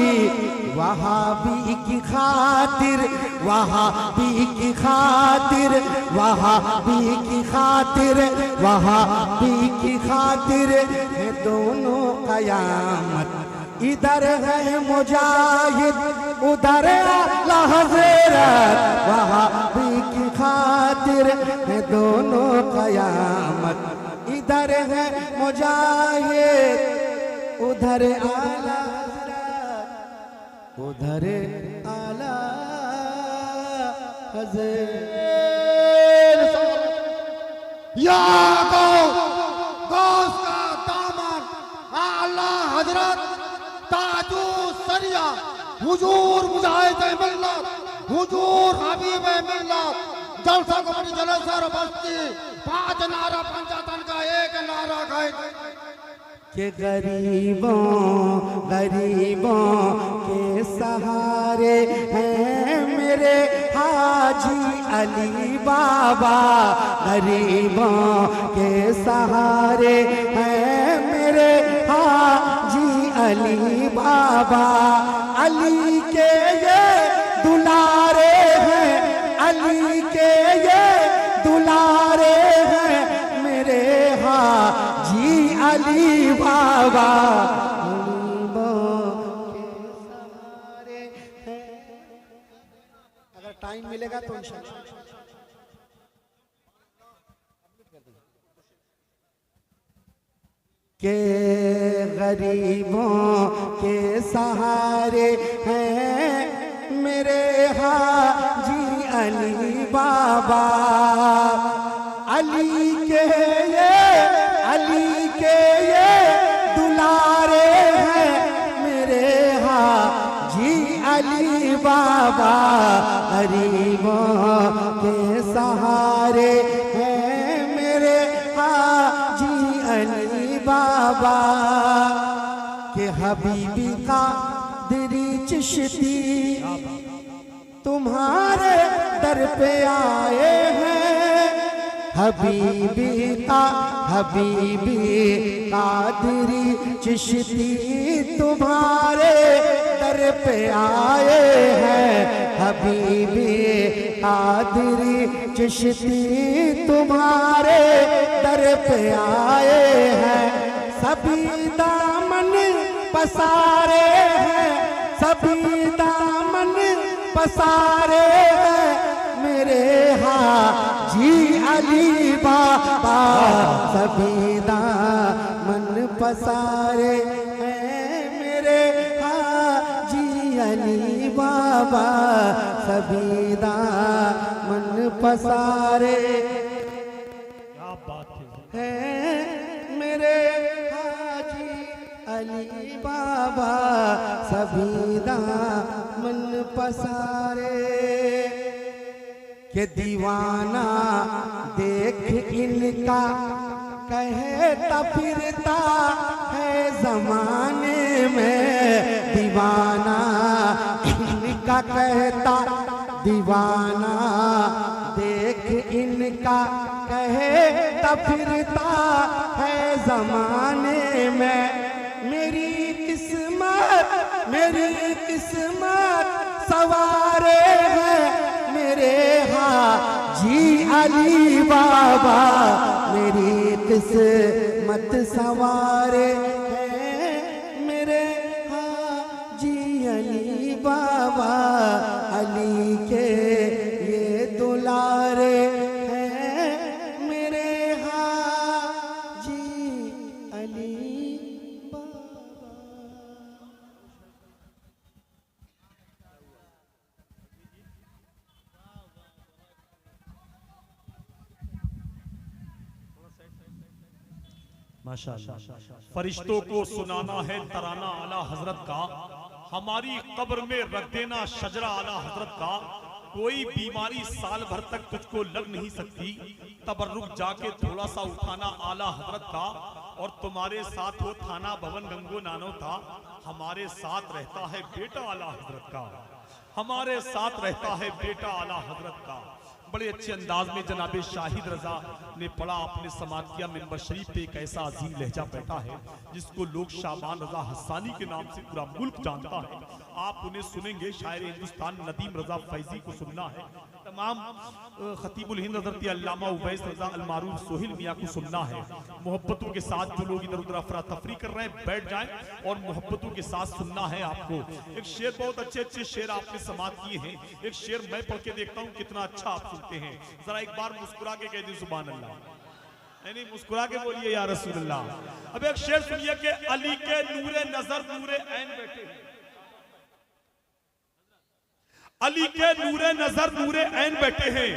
Speaker 4: वहाबी की खातिर, वहाबी की खातिर, वहाबी की खातिर, वहाबी की खातिर है दोनों कयामत। इधर है मुजाहिद उधर आला हज़रत, वहाबी की खातिर है दोनों कयामत। इधर है मुजाहिद उधर आला उधर आला हज़रत।
Speaker 5: या गौस का दामन आला हजरत ताजू सरिया हुजूर मुजाहिद मिल्लत, हुजूर हबीब मिल्लत, जलसा कमेटी जलसर बस्ती, 5 नारा पंचायतन का एक नारा गाए
Speaker 4: के गरीबों गरीबों के सहारे हैं मेरे हाजी अली बाबा, गरीबों के सहारे हैं मेरे हाजी अली बाबा। अली के ये दुलारे हैं, अली के ये दुलारे हैं मेरे हाजी अली बाबा, गरीबों के सहारे हैं। अगर टाइम मिलेगा तो इंशाल्लाह के गरीबों के सहारे हैं मेरे हाजी अली बाबा। अली के ये दुलारे हैं मेरे हाजी अली बाबा, गरीबों के सहारे हैं मेरे हाजी अली बाबा। के हबीबी का दिरी चिश्ती तुम्हारे दर पे आए हैं, हबीबी कादरी चिश्ती तुम्हारे दर पे आए हैं, हबीबी कादरी चिश्ती तुम्हारे दर पे आए हैं। सभी दामन पसारे हैं, सभी दामन पसारे हैं मेरे हाजी अली बाबा, सभी दामन पसारे हैं मेरे हाजी अली बाबा, सभी दामन पसारे
Speaker 1: क्या बात है।
Speaker 4: हैं मेरे हाजी अली बाबा, सभी दामन पसारे। के दीवाना देख इनका कहता फिरता है जमाने में, दीवाना इनका कहता, दीवाना देख इनका कहता फिरता है जमाने में। मेरी किस्मत सवारे हैं मेरे हाजी अली बाबा, मेरी किस्मत सवारे हैं मेरे हाजी अली बाबा। अली के ये दुलारे हैं मेरे हाजी अली बाबा।
Speaker 1: माशाअल्लाह। फरिश्तों को सुनाना है तराना आला हजरत का, हमारी कब्र में रख देना शजरा आला हजरत का। कोई बीमारी साल भर तक तुझको लग नहीं सकती, तबर्रुक जाके थोड़ा सा उठाना आला हजरत का, और तुम्हारे साथ वो थाना भवन गंगो नानो था, हमारे साथ रहता है बेटा आला हजरत का, हमारे साथ रहता है बेटा आला हजरत का। बड़े अच्छे अंदाज में जनाबे शाहिद रजा ने पढ़ा, आपने समात किया। मिंबर शरीफ पे एक ऐसा अजीम लहजा बैठा है जिसको लोग शाबान रजा हसानी के नाम से पूरा मुल्क जानता है। आप उन्हें सुनेंगे, शायर हिंदुस्तान नदीम रजा फैजी को सुनना है, तमाम खतीबुल हिंद हज़रत अल्लामा उवैस रजा अलमारूफ सोहिल मियाँ को सुनना है। मोहब्बतों के साथ जो लोग इधर उधर अफरा तफरी कर रहे हैं बैठ जाएं और मोहब्बतों के साथ सुनना है आपको। एक शेर, बहुत अच्छे अच्छे शेर आपने समात किए हैं, एक शेर मैं पढ़ के देखता हूँ कितना अच्छा आप सुनते हैं। जरा एक बार मुस्कुरा के कह दी सुभान अल्लाह, नहीं मुस्कुरा के बोलिए या रसूल अल्लाह। अब एक शेर सुनिए कि अली के नूरे नजर नूरे ऐन बैठे हैं, अली के नूरे नजर नूरे ऐन बैठे हैं,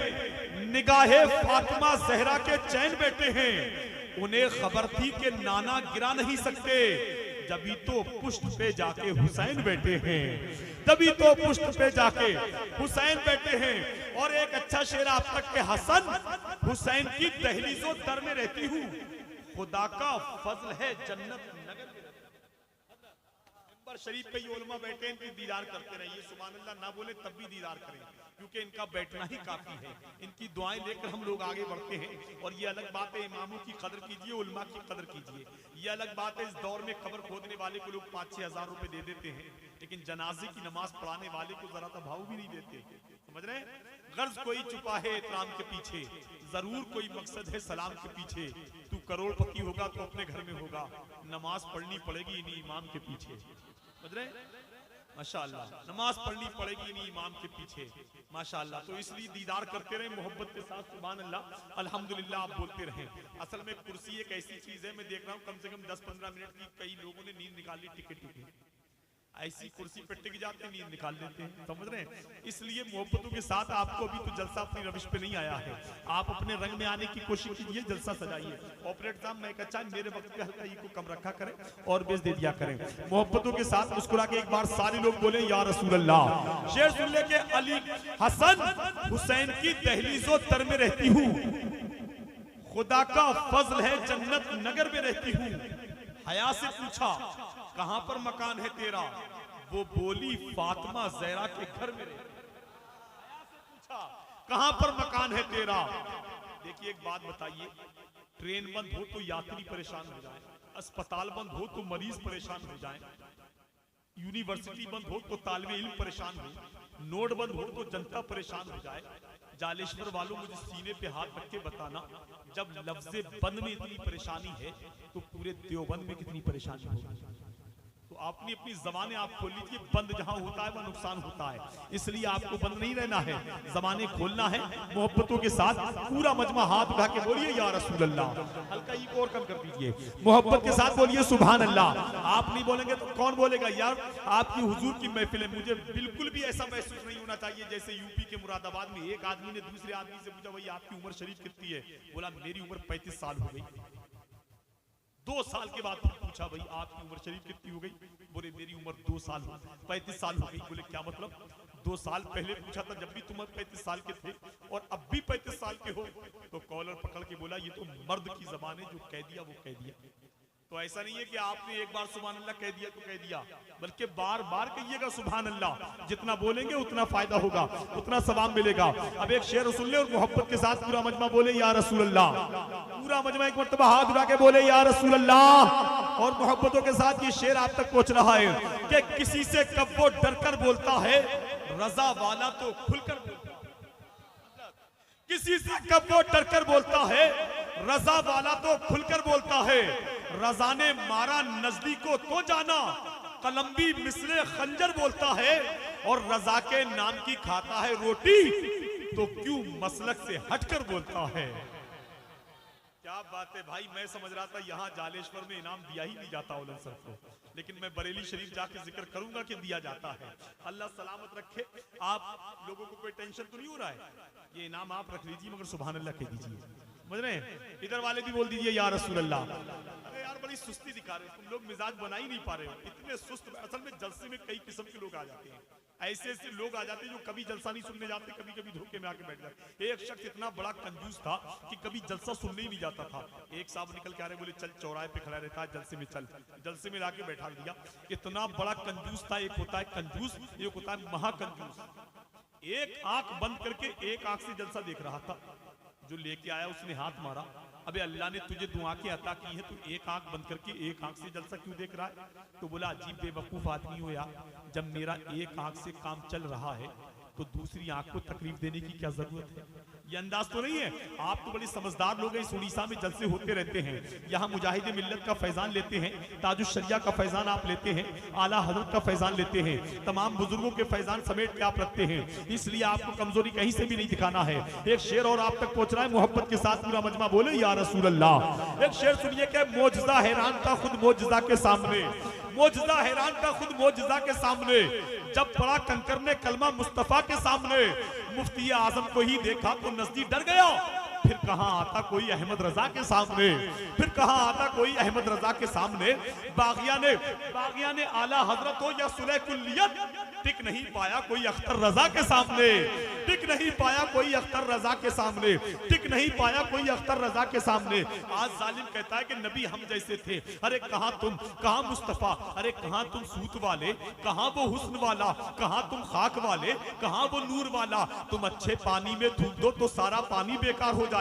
Speaker 1: निगाहे फातिमा जहरा के चैन बैठे हैं। उन्हें खबर थी कि नाना गिरा नहीं सकते, जभी तो पुष्ट पे जाके हुसैन बैठे हैं, तभी तो पुष्ट पे जाके हुसैन बैठे हैं। और एक अच्छा शेर आप तक के हसन हुसैन की दहलीजों दर में रहती हूँ, खुदा का फजल है जन्नत नगर में। मिंबर शरीफ पे ये उलमा बैठे, इनकी दीदार करते रहिए, सुभान अल्लाह ना बोले तब भी दीदार करें, क्योंकि इनका बैठना ही काफी है। इनकी दुआएं लेकर हम लोग आगे बढ़ते हैं। और ये अलग बात है, इमामों की कदर कीजिए, उलमा की कदर कीजिए। ये अलग बात है, इस दौर में कब्र खोदने वाले को लोग 5-6 हज़ार रुपए दे देते हैं, लेकिन जनाजे की नमाज पढ़ाने वाले को जरा सा भाव भी नहीं देते। समझ रहे हैं? गर्ज कोई छुपा है इतराम के पीछे, जरूर कोई मकसद है सलाम के पीछे। तू करोड़पति होगा तो अपने घर में होगा, नमाज पढ़नी पड़ेगी इन्हीं इमाम के पीछे। समझ रहे? माशाअल्लाह, नमाज पढ़नी पड़ेगी इन्हीं इमाम के पीछे, माशाअल्लाह। तो इसलिए दीदार करते रहे मोहब्बत के साथ, सुभान अल्लाह, अल्हम्दुलिल्लाह आप बोलते रहें। असल में कुर्सी एक ऐसी चीज है, मैं देख रहा हूँ कम से कम 10-15 मिनट की कई लोगों ने नींद निकाल ली, टिके ऐसी कुर्सी पे टिक जाते, नींद निकाल देते हैं। समझ रहे हैं? इसलिए मोहब्बतों के साथ आपको अभी तो जलसा अपनी रविश पे नहीं आया है, आप अपने रंग में आने की कोशिश कीजिए, जलसा सजाइए। ऑपरेटर साहब मैं अच्छा मेरे वक्त पे हल्का ई को कम रखा करें और बेच दे दिया करें। मोहब्बतों के साथ मुस्कुरा के एक बार सारे लोग बोले या रसूल अल्लाह। शेर सुन ले के अली हसन हुसैन की दहलीजों दर में रहती हूँ, खुदा का फजल है जन्नत नगर में रहती हूँ। हया से पूछा कहां पर मकान है तेरा, वो बोली फातिमा जहरा के घर में रहती। हया से पूछा कहां पर मकान है तेरा। देखिए एक बात बताइए, ट्रेन बंद हो तो यात्री परेशान हो जाए, अस्पताल बंद हो तो मरीज परेशान हो जाए, यूनिवर्सिटी बंद हो तो तालिबे इल्म परेशान हो, नोट बंद हो तो जनता परेशान हो जाए। जालेश्वर वालों मुझे सीने पे हाथ रख के बताना, जब लफ्ज़े बंद में इतनी परेशानी है तो पूरे देवबंद में कितनी परेशानी होगी। तो आपने अपनी ज़बानें आप खोल लीजिए, बंद जहां होता है वह नुकसान होता है, इसलिए आपको बंद नहीं रहना है, ज़बानें खोलना है। मोहब्बतों के साथ पूरा मजमा हाथ उठा के बोलिए या रसूल अल्लाह। हल्का ही और कम कर दीजिए, मोहब्बत के साथ बोलिए सुभान अल्लाह। आप नहीं बोलेंगे तो कौन बोलेगा यार। आपकी हुजूर की महफिल है, मुझे बिल्कुल भी ऐसा महसूस नहीं होना चाहिए जैसे यूपी के मुरादाबाद में एक आदमी ने दूसरे आदमी से पूछा भाई आपकी उम्र शरीफ कितनी है, बोला मेरी उम्र 35 साल हो गई। 2 साल के बाद पूछा भाई आपकी उम्र शरीफ कितनी हो गई, बोले मेरी उम्र 2 साल 35 साल हो गई। बोले क्या मतलब, 2 साल पहले पूछा था जब भी तुम 35 साल के थे और अब भी 35 साल के हो। तो कॉलर पकड़ के बोला ये तो मर्द की जबान है, जो कह दिया वो कह दिया। तो ऐसा नहीं है कि आपने एक बार सुभान अल्लाह कह दिया तो कह दिया, बल्कि बार बार कहिएगा सुभान अल्लाह। जितना बोलेंगे उतना फायदा होगा, उतना सवाब मिलेगा। अब एक शेर सुन ले और मोहब्बत के साथ पूरा मजमा बोले या रसूल अल्लाह। पूरा मजमा एक मर्तबा हाथ उठा के बोले या रसूल अल्लाह। और मोहब्बतों के साथ ये शेर आप तक पहुंच रहा है कि किसी से कब वो डर कर बोलता है, रजा वाला तो खुलकर बोलता है। किसी से कब वो डर कर बोलता है, रजा वाला तो खुलकर बोलता है। रजा ने मारा नजदीको तो जाना, कलम्बी मिसले खंजर बोलता है। और रजा के नाम की खाता है रोटी, तो क्यों मसलक से हटकर बोलता है। क्या बात है भाई, मैं समझ रहा था यहाँ जालेश्वर में इनाम दिया ही नहीं जाता उलन सर को, लेकिन मैं बरेली शरीफ जाके जिक्र करूंगा कि दिया जाता है। अल्लाह सलामत रखे। आप लोगों को कोई टेंशन तो नहीं हो रहा है, ये इनाम आप रख लीजिए, मगर सुभान अल्लाह कह दीजिए। समझ रहे हैं? इधर वाले भी बोल दीजिए या रसूल अल्लाह। अरे यार बड़ी सुस्ती दिखा रहे हो तुम लोग, मिजाज बना ही नहीं पा रहे हो, इतने सुस्त। असल में जलसे में कई किस्म के लोग आ जाते हैं, ऐसे ऐसे लोग आ जाते जो कभी जलसा नहीं सुनने जाते, कभी कभी धोखे में आके बैठ जाते। एक शख्स इतना बड़ा कंजूस था कि कभी जलसा सुनने ही नहीं जाता था। एक साहब निकल के आ रहे, बोले चल चौराहे पे खड़ा रहता है, जलसे में चल। जलसे में लाके बैठा दिया। इतना बड़ा कंजूस था। एक होता है कंजूस, एक होता है महाकंजूस। एक आंख बंद करके एक आंख से जलसा देख रहा था। जो लेके आया उसने हाथ मारा, अबे अल्लाह ने तुझे दो आंखें अता की है, तू एक आंख बंद करके एक आंख से जलसा क्यों देख रहा है? तो बोला अजीब बेवकूफ आदमी हो यार, जब मेरा एक आंख से काम चल रहा है तो दूसरी आंख को तकलीफ देने की क्या जरूरत है? ये अंदाज तो नहीं है। आप तो बड़े समझदार लोग हैं। इस उड़ीसा में जलसे होते रहते हैं। यहाँ मुजाहिद मिल्लत का फैजान लेते हैं, ताजुश शरिया का फैजान आप लेते हैं, आला हजरत का फैजान लेते हैं, तमाम बुजुर्गों के फैजान समेट के आप रखते हैं। इसलिए आपको कमजोरी कहीं से भी नहीं दिखाना है। एक शेर और आप तक पहुंच रहा है, मोहब्बत के साथ पूरा मजमा बोले या रसूल अल्लाह। एक शेर सुनिए कि मोजजा हैरान था खुद मोजजा के सामने, मोजजा हैरान था खुद मोजजा के सामने। जब बड़ा कंकर ने कलमा मुस्तफा के सामने, मुफ्ती आजम को ही देखा तो नजदीक डर गया। फिर कहां आता कोई अहमद रजा के सामने, फिर कहां आता कोई अहमद रजा के सामने। बागिया ने आला हजरत हो या सुलह कुल्लियत, टिक नहीं पाया कोई अख्तर रजा के सामने, टिक नहीं पाया कोई अख्तर रजा के सामने, टिक नहीं पाया कोई अख्तर रजा के सामने। आज जालिम कहता है कि नबी हम जैसे थे। अरे कहां तुम, कहां मुस्तफा, अरे कहां तुम सूत वाले, कहां वो हुस्न वाला, कहां तुम खाक वाले, कहां वो नूर वाला। तुम अच्छे पानी में थूक दो तो सारा पानी बेकार हो जाए,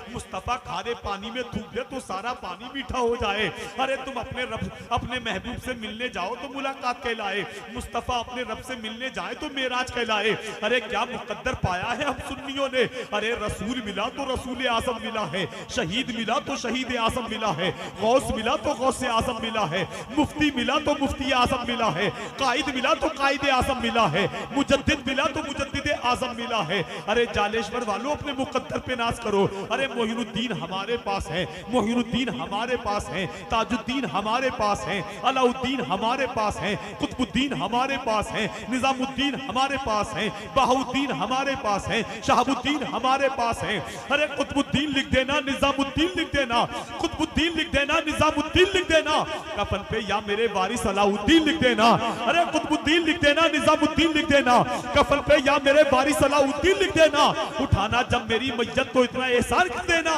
Speaker 1: मुस्तफा खारे पानी में थूक दे तो सारा पानी मीठा हो जाए। अरे तुम अपने रब, अपने महबूब से मिलने जाओ तो मुलाकात कहलाए, मुस्तफा अपने रब से मिलने जाए तो मेराज कहलाए। अरे क्या मुकद्दर पाया है हम सुन्नियों ने। अरे रसूल मिला तो रसूल आजम मिला है, शहीद मिला तो शहीद आजम मिला है, गौस मिला तो गौस आजम मिला है, मुफ्ती मिला तो मुफ्ती आजम मिला है, कायद मिला तो कायद आजम मिला है, मुजद्दिद मिला तो मुजद्दिद आजम मिला है। अरे जालेश्वर वालों अपने मुकद्दर पे नाज करो। अरे मोहिनुद्दीन हमारे पास है, मोहिनुद्दीन हमारे पास है, ताजुद्दीन हमारे पास है, अलाउद्दीन हमारे पास है, कुतुबुद्दीन हमारे पास है, निजामुद्दीन हमारे पास है, बहाउद्दीन हमारे पास है, शहाबुद्दीन हमारे पास है। अरे कुतुबुद्दीन लिख देना, निजामुद्दीन लिख देना, कुतुबुद्दीन लिख देना, निजामुद्दीन लिख देना, कफन पे या मेरे वारिस अलाउद्दीन लिख देना। अरे कुतुबुद्दीन लिख देना, निजामुद्दीन लिख देना, कफन पे या मेरे वारिस अलाउद्दीन लिख देना। उठाना जब मेरी मैयत तो इतना एहसान कर देना,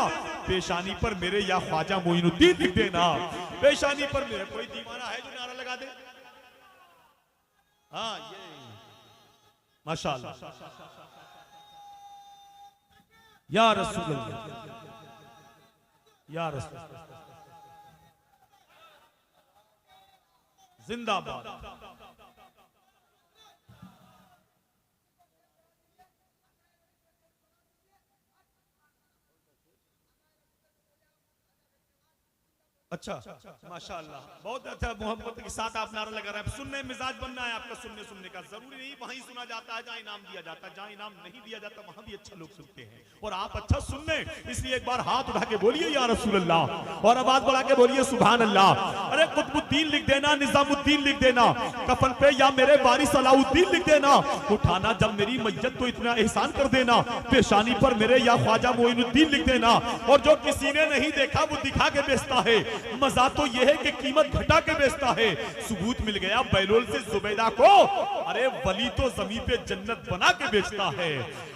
Speaker 1: पेशानी पर मेरे या ख्वाजा मोइनुद्दीन लिख देना, पेशानी पर मेरे। कोई दीवाना है जो नारा लगा दे? हाँ ये माशाअल्लाह, या रसूल अल्लाह, या रसूल जिंदाबाद। अच्छा माशाअल्लाह, बहुत अच्छा, मोहब्बत के साथ आप नारा लगा रहे हैं। सुनने मिजाज बनना है आपका, सुनने का जरूरी नहीं वहीं सुना जाता है जहां इनाम दिया जाता है, जहां इनाम नहीं दिया जाता वहां भी अच्छा लोग सुनते हैं। और आप अच्छा सुनने, इसलिए एक बार हाथ उठा के बोलिए या रसूल अल्लाह, और आवाज बढ़ा के बोलिए सुभान अल्लाह। अरे कुतुबुद्दीन लिख देना, निजामुद्दीन लिख देना, कफन पे या मेरे वारिस अलाउद्दीन लिख देना। उठाना जब मेरी मैयत तो इतना एहसान कर देना, पेशानी पर मेरे या ख्वाजा मोइनुद्दीन लिख देना। और जो किसी ने नहीं देखा वो दिखा के बेचता है, मजा तो यह है कि कीमत घटा के बेचता है। सबूत मिल गया बैलोल से जुबैदा को, अरे वली तो जमी पे जन्नत बना के बेचता है,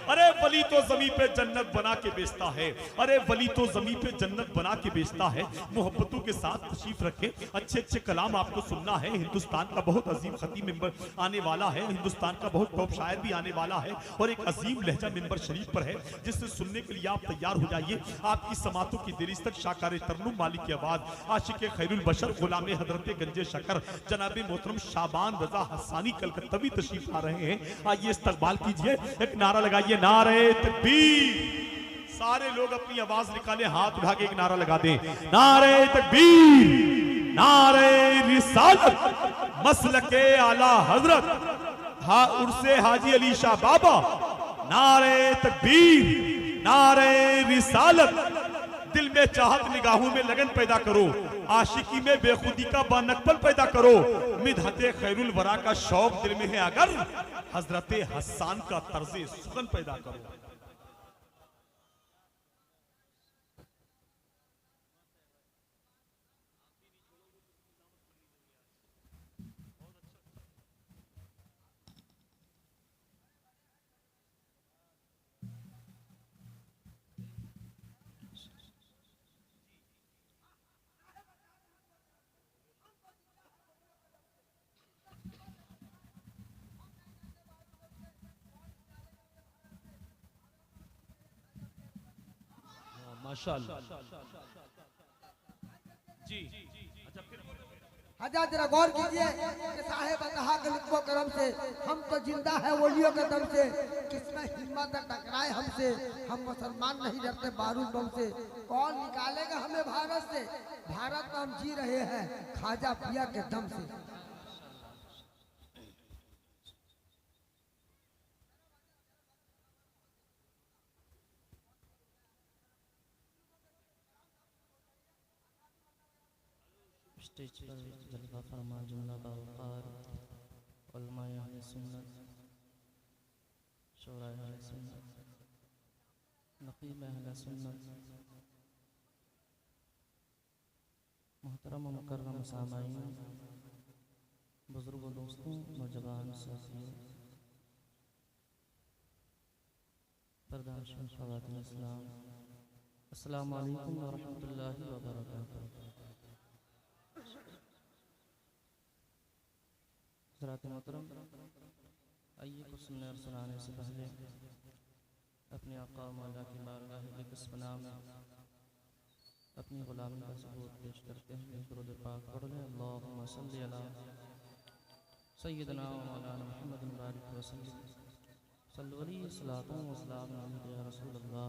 Speaker 1: अरे वली तो जमी पे जन्नत बना के बेचता है, अरे वली तो जमी पे जन्नत बना के बेचता है। मोहब्बतों के साथ तशरीफ रखे, अच्छे अच्छे कलाम आपको सुनना है। हिंदुस्तान का बहुत अजीम खतीब मिंबर आने वाला है, हिंदुस्तान का बहुत टॉप शायर भी आने वाला है, और एक अजीम लहजा मिंबर शरीफ पर है जिससे सुनने के लिए आप तैयार हो जाइए। आपकी समातों की देरी तक शाकार तरन्नुम मालिक की आवाज, आशिक खैरुल बशर गुलाम हजरत गंजे शकर जनाब मोहतरम शाबान रजा हसानी कलकत्तवी तशरीफ आ रहे हैं। आइए इस्तकबाल कीजिए, एक नारा लगाइए, नारे तकबीर। सारे लोग अपनी आवाज निकाले, हाथ उठा के एक नारा लगा दें, नारे तकबीर, नारे रिसालत, मसलके आला हजरत उर्से हाजी अली शाह बाबा। नारे तकबीर, नारे रिसालत। दिल में चाहत, निगाहों में लगन पैदा करो, आशिकी में बेखुदी का बानकपन पैदा करो। मिदहते खैरुल वरा का शौक दिल में है अगर, हजरते हसन का तर्जे सुखन पैदा करो। माशाअल्लाह जी। अच्छा फिर
Speaker 2: हजरत जरा गौर कीजिए कि साहेब अल्लाह के लुत्फ़ो करम से हम तो जिंदा है वलियों के दम से, किसमें हिम्मत टकराए हमसे, हम मुसलमान नहीं डरते बारूद बम से। कौन निकालेगा हमें भारत से, भारत में हम जी रहे हैं खाजा पिया के दम से।
Speaker 6: स्टेज पर जलवा फरमा जुमला बावकार उलमाए अहले सुन्नत, शोराए अहले सुन्नत, नक़ीब अहले सुन्नत, मोहतरम व मुकर्रम सामाईन, बुजुर्गों, दोस्तों, नौजवान साथियों, पर्दानशीन ख़वातीन इस्लाम, अस्सलामु अलैकुम व रहमतुल्लाहि व बरकातुहू। हज़रात मोहतरम, आइए कुछ सुनने और सुनाने से पहले अपने आका मौला की बारगाह बिस्मिल्लाह में अपनी ग़ुलामी का सबूत पेश करते हैं। दुरूद पाक पढ़ लें। अल्लाहुम्मा सल्ली अला सय्यिदना व मौलाना मुहम्मदिन बारिक वसल्लम सल्लु अलैहि सलातु व सलाम अलैका या रसूलल्लाह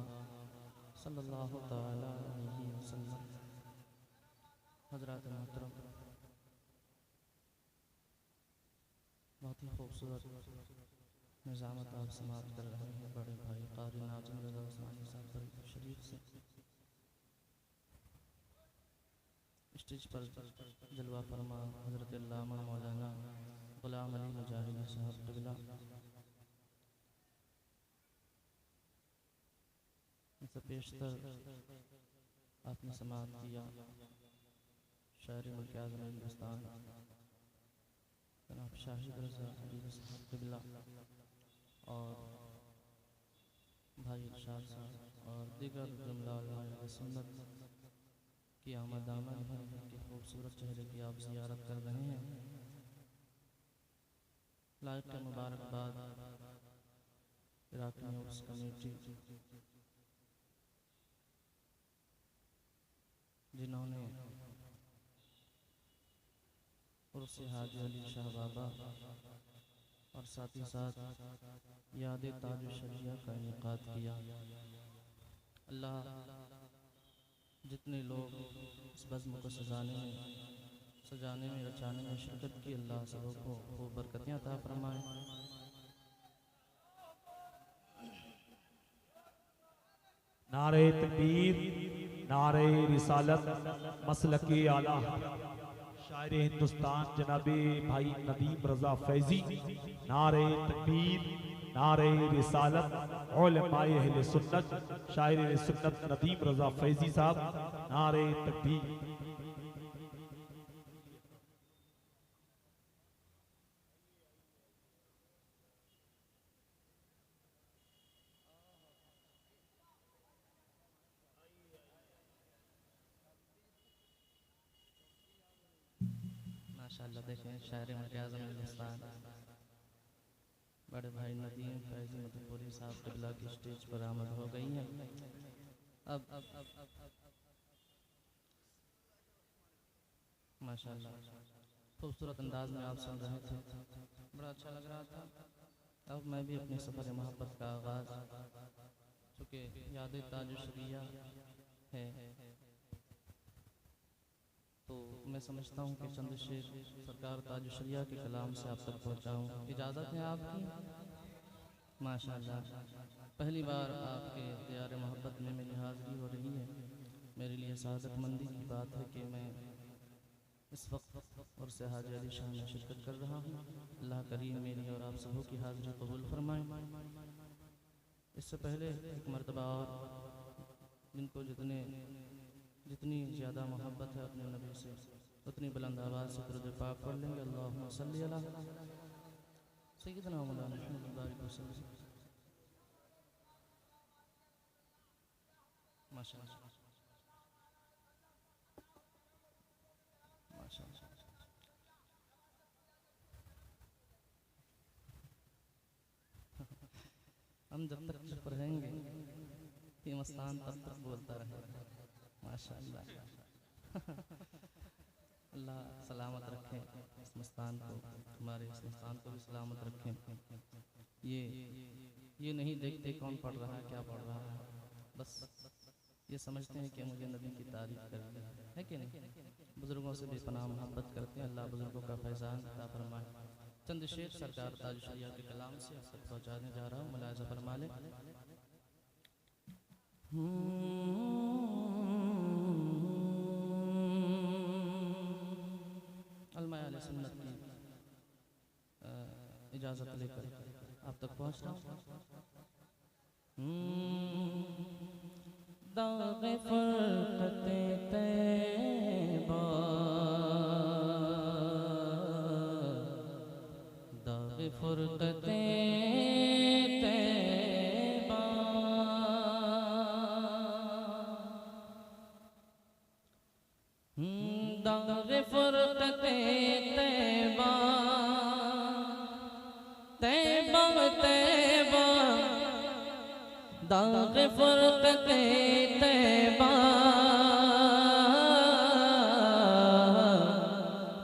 Speaker 6: सल्लल्लाहु तआला अलैहि वसल्लम। हज़रात मोहतरम, बहुत ही खूबसूरत निज़ामत आप समाप्त कर रहे हैं बड़े भाई क़ारी नाज़िम रज़ा उस्मानी साहब फरीद शरीफ से। स्टेज पर जलवा फरमा हज़रत अल्लामा मौलाना ग़ुलाम अली मुजाहिदी साहब क़िबला, इनसे पेशतर आपने समाप्त किया शायर मुल्क आज़म हिंदुस्तान जनाब शाहिद रज़ा अली साहब क़िबला और भाई इरशाद साहब और दीगर जुमला उलमाए सुन्नत की आमद आमद है कि खूबसूरत चेहरे की आप ज़ियारत कर रहे हैं। लाइक के मुबारकबाद इराक़ी न्यूज़ कमेटी जिन्होंने उर्स हाजी अली शाह बाबा और साथ ही साथ याद ताज शरिया का इनेकाद किया। अल्लाह जितने लोग इस बज़्म को सजाने में रचाने में शिरकत की, अल्लाह सबों को खूब बरकतें अता फरमाए।
Speaker 1: नारे तकबीर, नारे रिसालत, मसलके आला शायर हिंदुस्तान जनाबे भाई नदीम रजा फैजी। नारे तकबीर, नारे रिसालत, उलमाए अहले सुन्नत शायर सुन्नत नदीम रजा फैजी साहब। नारे तकबीर।
Speaker 6: माशाअल्लाह, देखें शायर मुल्क आज़म हिंदुस्तान बड़े भाई नदीम फैज़ी मधुपुरी साहब क़िबला की स्टेज पर आमद हो गई हैं। अब माशाअल्लाह खूबसूरत अंदाज में आप सुन रहे थे, बड़ा अच्छा लग रहा था। अब मैं भी अपने सफ़र मोहब्बत का आगाज़, चूँकि याद ताज शरिया है तो मैं समझता हूँ कि चंद शेर सरकार ताज शरिया के कलाम से आप तक पहुँचाऊँ। इजाज़त है आपकी? माशाअल्लाह, पहली बार आपके दियार मोहब्बत में मेरी हाज़िरी हो रही है। मेरे लिए सादतमंदी की बात है कि मैं इस वक्त और से हाजी अली शाह में शिरकत कर रहा हूँ। अल्लाह करीम मेरी और आप सबों की हाज़िरी कबूल फरमाए। इससे पहले एक मरतबा और जिनको जितनी ज़्यादा मोहब्बत है अपने नबी से, उतनी बुलंद आवाज़ से दुरूद पाक पढ़ लेंगे। अल्लाहुम्मा सल्ली अला सय्यिदना मौलाना मुहम्मद बारिक वसल्लम। माशाअल्लाह माशाअल्लाह। हम जब तक चुप रहेंगे मस्तान तब तक बोलता रहे। माशाअल्लाह। अल्लाह सलामत रखे इस मस्तान को, हमारे इस मस्तान को भी सलामत रखें। ये नहीं देखते कौन पढ़ रहा है, क्या पढ़ रहा है, बस ये समझते हैं कि मुझे नबी की तारीफ करनी है कि नहीं। बुजुर्गों से बेपनाह मोहब्बत करते हैं। अल्लाह बुजुर्गों का फैज़ान अता फरमाए। चंद शेर सरकार ताज शरिया के कलाम से अब तक पहुँचाने जा रहा हूँ, मुलाज़ा फरमा लें। अलमा अहले सुन्नत की इजाज़त लेकर आप तक पहुँच रहा हूँ। दाग़ फ़ुरक़ते तैबा, दाग़ फ़ुरक़ते तैबा, दाग़ फ़ुरक़ते तैबा, तैबा तैबा, दाग़ फ़ुरक़ते तैबा,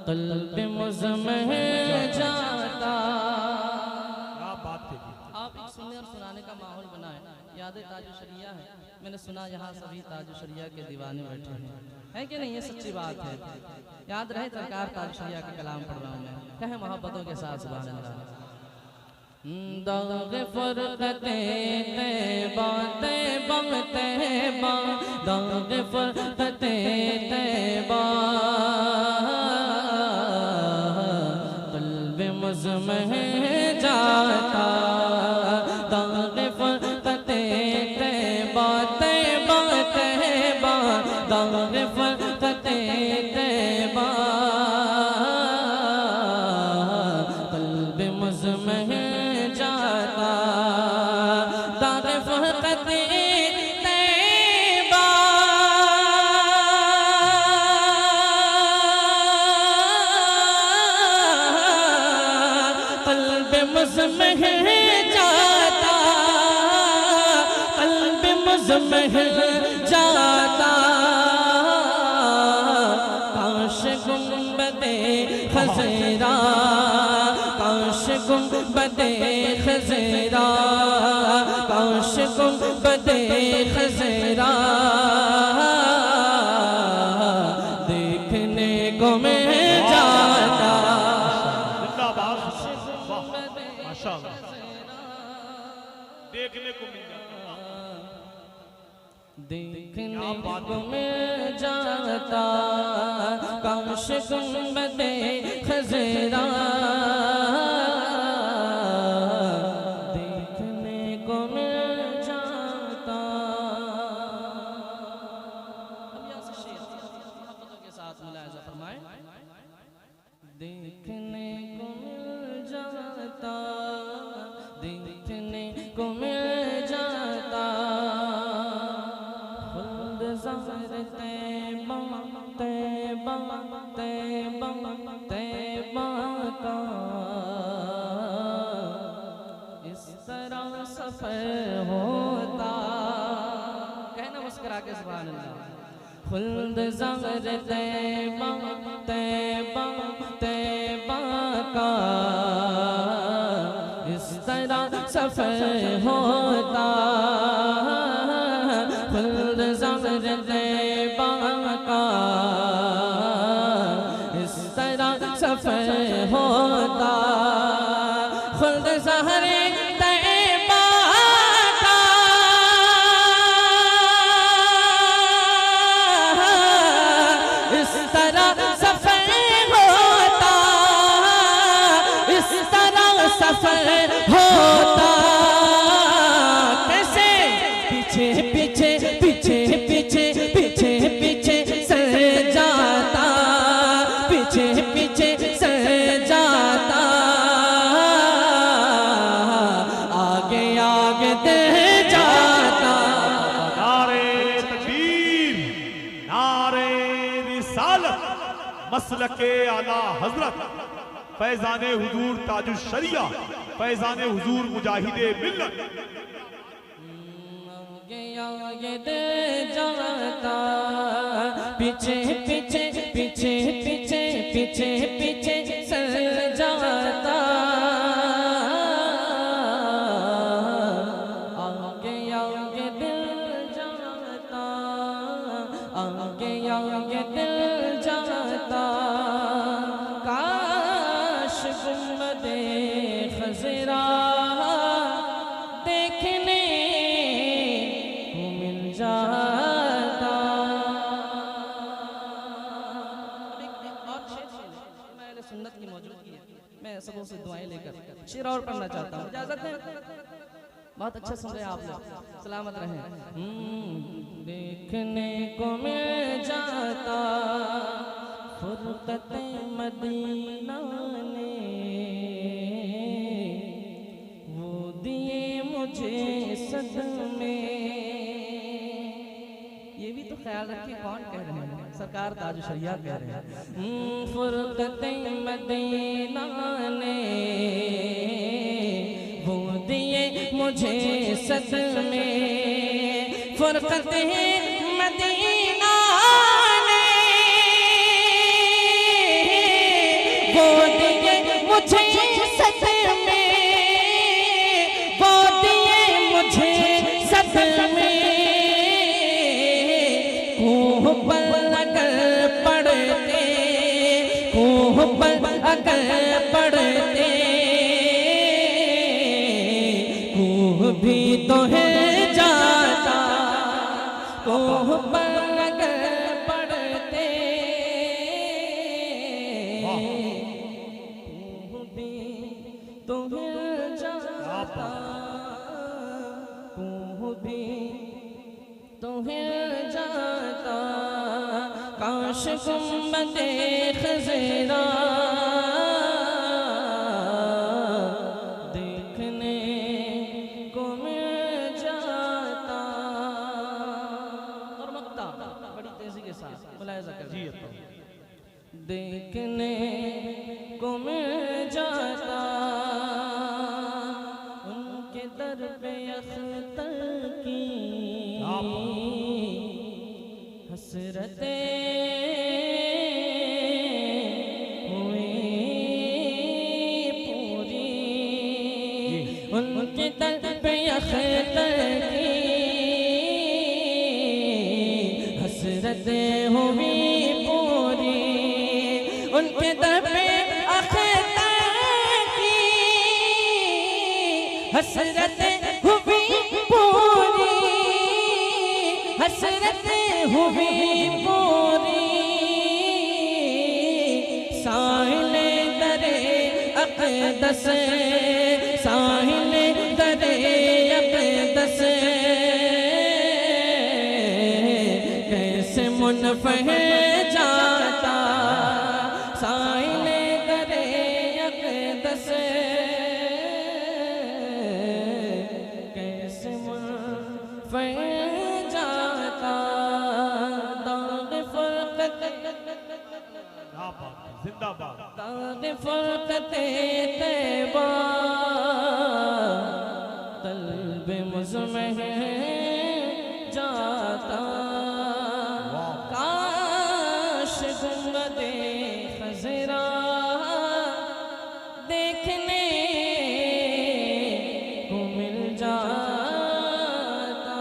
Speaker 6: क़ल्ब मुज़म्मह जाता। आप एक सुनने और सुनाने का माहौल बनाए। याद ताज शरिया है, मैंने सुना यहाँ सभी ताज शरिया के दीवाने बैठे हैं, है कि नहीं? ये सच्ची बात है। याद रहे सरकार ताज शरिया का कलाम पढ़ रहा हूँ मैं, कहे मोहब्बतों के साथ सुभान अल्लाह। दाग़ फ़ुरक़ते तैबा, तैबा तैबा, दाग़ फ़ुरक़ते तैबा, क़ल्ब मुज़म्मह जाता। दाग़ फ़ुरक़ते तैबा, तैबा तैबा, दाग़ फ़ुरक़ते तैबा, क़ल्ब मुज़म्मह जाता। दाग़ फ़ुरक़ते तैबा, क़ल्ब मुज़म्मह जाता, क़ल्ब मुज़म्मह जाता। काश गुंबदे खज़रा, काश गुंबदे खज़रा, काश गुंबदे खज़रा देखने को मिल जाता।
Speaker 1: जिंदाबाद, वाह, माशाअल्लाह, देखने को मिल जाता,
Speaker 6: देखने को मिल जाता। काश गुंबदे खज़रा देखने को मिल जाता। अब यहाँ से शेर मोहब्बतों के साथ मुलाहिज़ा फरमाएं। देखने को मिल जाता, देखने को मिल जाता। खुद ज़ाहिर तैबा, तैबा तैबा तैबा का इस तरह सफ़र होता। कहना मुस्कुरा के सुभान अल्लाह। खुद ज़ाहिर तैबा, तैबा तैबा का इस तरह सफ़र होता। खुद ज़ाहिर तैबा का इस तरह सफ़र होता। खुद ज़ाहिर तैबा का इस तरह सफ़र होता, इस तरह सफ़र होता। कैसे? पीछे पीछे पीछे पीछे पीछे पीछे सर जाता, पीछे पीछे सर जाता। आगे आगे दे जाता।
Speaker 1: नारे तकबीर, नारे रिसालत, मसलके आला हजरत फैजाने हुजूर ताजुश शरिया, फैजाने हुजूर मुजाहिदे मिल्लत।
Speaker 6: आगे ये दिल जाता पीछे पीछे पीछे पीछे पीछे पीछे सर जाता आगे आगे दिल जाता आगे आगे दिल जाता काश गुंबदे खज़रा देखने को मिल जाता। मैं अहले सुन्नत की मौजूदगी है, मैं सबों से दुआएं लेकर शेर और पढ़ना चाहता हूँ, इजाजत है? बहुत अच्छा सुन रहे हैं आप लोग, सलामत रहें। देखने को मिल जाता फुरकत मदीना ने वो दिए मुझे सदमे। ये भी तो ख्याल रखिए कौन कह रहे हैं, सरकार ताज शरिया कह रहे हैं। फुरकत मदीना ने वो दिए मुझे सदमे। फुरकत मदीना ने वो दिए मुझे सदमे। वो दिए मुझे सदमे। कोह पर अगर पढ़ते कोह पर अगर पढ़ते कोह भी तो है जाता। कोह पर अगर पढ़ते कोह भी तो है जाता। कोह भी तो हिल जाता। काश गुंबदे खज़रा देखने को मिल जाता। और मक्ता बड़ी तेजी के साथ मुलाहिज़ा करें। देखने को मिल जाता उनके दर पे अख्तर की हसरतें हुई पूरी। उनके दर पे अख्तर की हसरतें हुई पूरी। उनके दर पे अख्तर की हसरतें हुई पूरी। हसरतें हुई पूरी। साहिल दरे अक़दस साहिल दरे अक़दस कैसे मुनफ़ह जाता। साहिल दरे अक़दस कैसे मुनफ़ह जाता। दाग़ फ़ुरक़त
Speaker 1: जिंदाबाद।
Speaker 6: दाग़ फ़ुरक़त तैबा क़ल्ब मुज़मह जाता। काश गुंबदे खज़रा देखने को मिल जाता।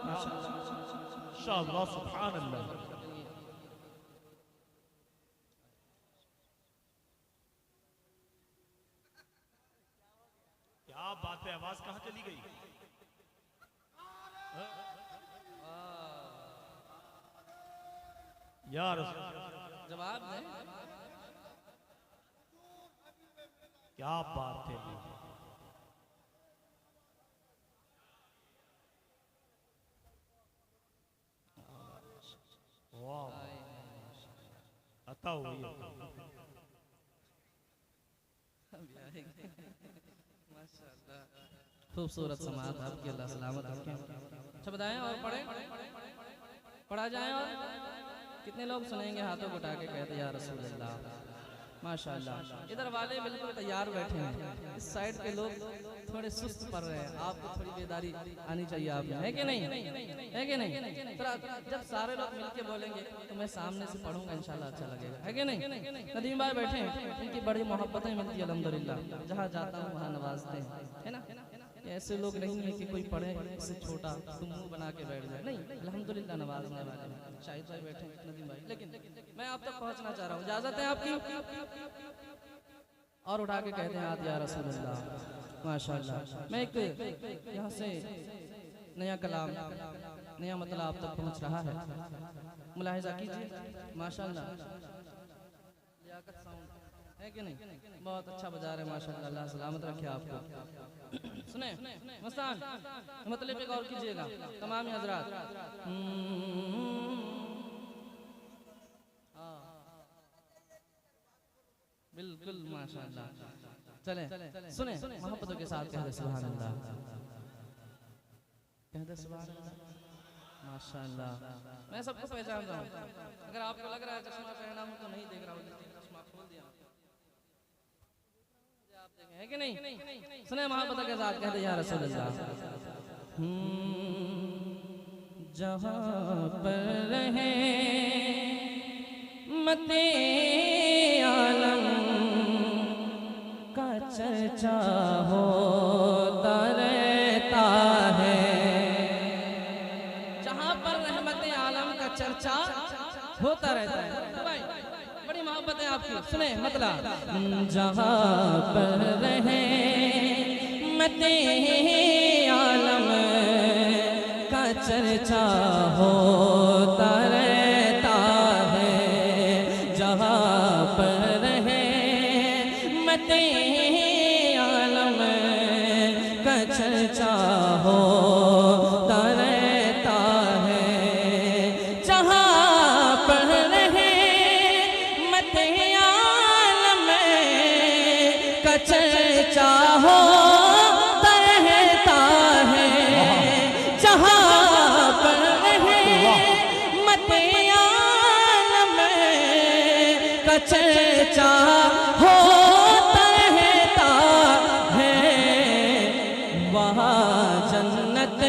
Speaker 1: माशाअल्लाह, सुभान अल्लाह। क्या बात है, आवाज कहाँ चली गई? यार
Speaker 6: जवाब दें।
Speaker 1: क्या बात है। वाह, अता हुई है।
Speaker 6: खूबसूरत समात आपकी, अल्लाह सलामत रखें। अच्छा बताएं और पढ़ें, पढ़ा जाए। और कितने लोग सुनेंगे हाथों को उठा के कहते या रसूल अल्लाह। माशाल्लाह। इधर वाले बिल्कुल तैयार बैठे हैं, इस साइड के लोग थोड़े सुस्त पड़ रहे हैं। आपको थोड़ी बेदारी आनी चाहिए आप में, है कि नहीं? है कि नहीं? तो जब सारे लोग मिलके बोलेंगे तो मैं सामने से पढ़ूंगा, इंशाल्लाह अच्छा लगेगा, है कि नहीं? नदीम भाई बैठे हैं, उनकी बड़ी मोहब्बतें मिलती है अल्हम्दुलिल्लाह। जहाँ जाता हूँ वहाँ नवाजते हैं, है ना? ऐसे लोग नहीं है कि कोई पढ़े इससे छोटा तुम मुंह बना के बैठ जाए, नहीं, अल्हम्दुलिल्लाह नवाजने वाले हैं। शाहिद भाई बैठे हैं, नदीम भाई, लेकिन मैं आप तक पहुंचना चाह रहा हूँ, इजाजत है आपकी? और उठा के कहते हैं आत या रसूलुल्लाह, माशाल्लाह। मैं एक यहाँ से नया कलाम, नया मतलब आप तक पहुंच रहा है, मुलाहिजा कीजिए, माशाल्लाह। लियाकत साउंड है कि नहीं? बहुत अच्छा बजा रहे हैं माशाल्लाह, अल्लाह सलामत रखे आपको। सुने मस्तान, मतलब पे गौर कीजिएगा तमाम हजरात। बिल्कुल माशाल्लाह। चले सुने मोहब्बतों के साथ कह दे सुभान अल्लाह, कह दे सुभान अल्लाह, माशाल्लाह। मैं सबको पहचान रहा हूँ, अगर आपको लग रहा है चश्मा पहना हूँ तो नहीं देख रहा हूँ, चश्मा खोल दिया आप देखें, है कि नहीं? सुने मोहब्बतों के साथ कह दे या रसूल अल्लाह। जहाँ पर रहे मते आलम का चर्चा होता रहता है, जहाँ पर रहमत आलम का चर्चा होता रहता है। तो भाई बड़ी मोहब्बत है आपकी, सुने मतलब। जहाँ पर रहे मते आलम का चर्चा होता रहता है, जहाँ पर रहे मते आलम का चर्चा होता रहता है, जहाँ पर रहे मते आलम का चर्चा होता रहता है, जहाँ पर रहे मते आलम का चर्चा होता रहता है, वहाँ जन्नत,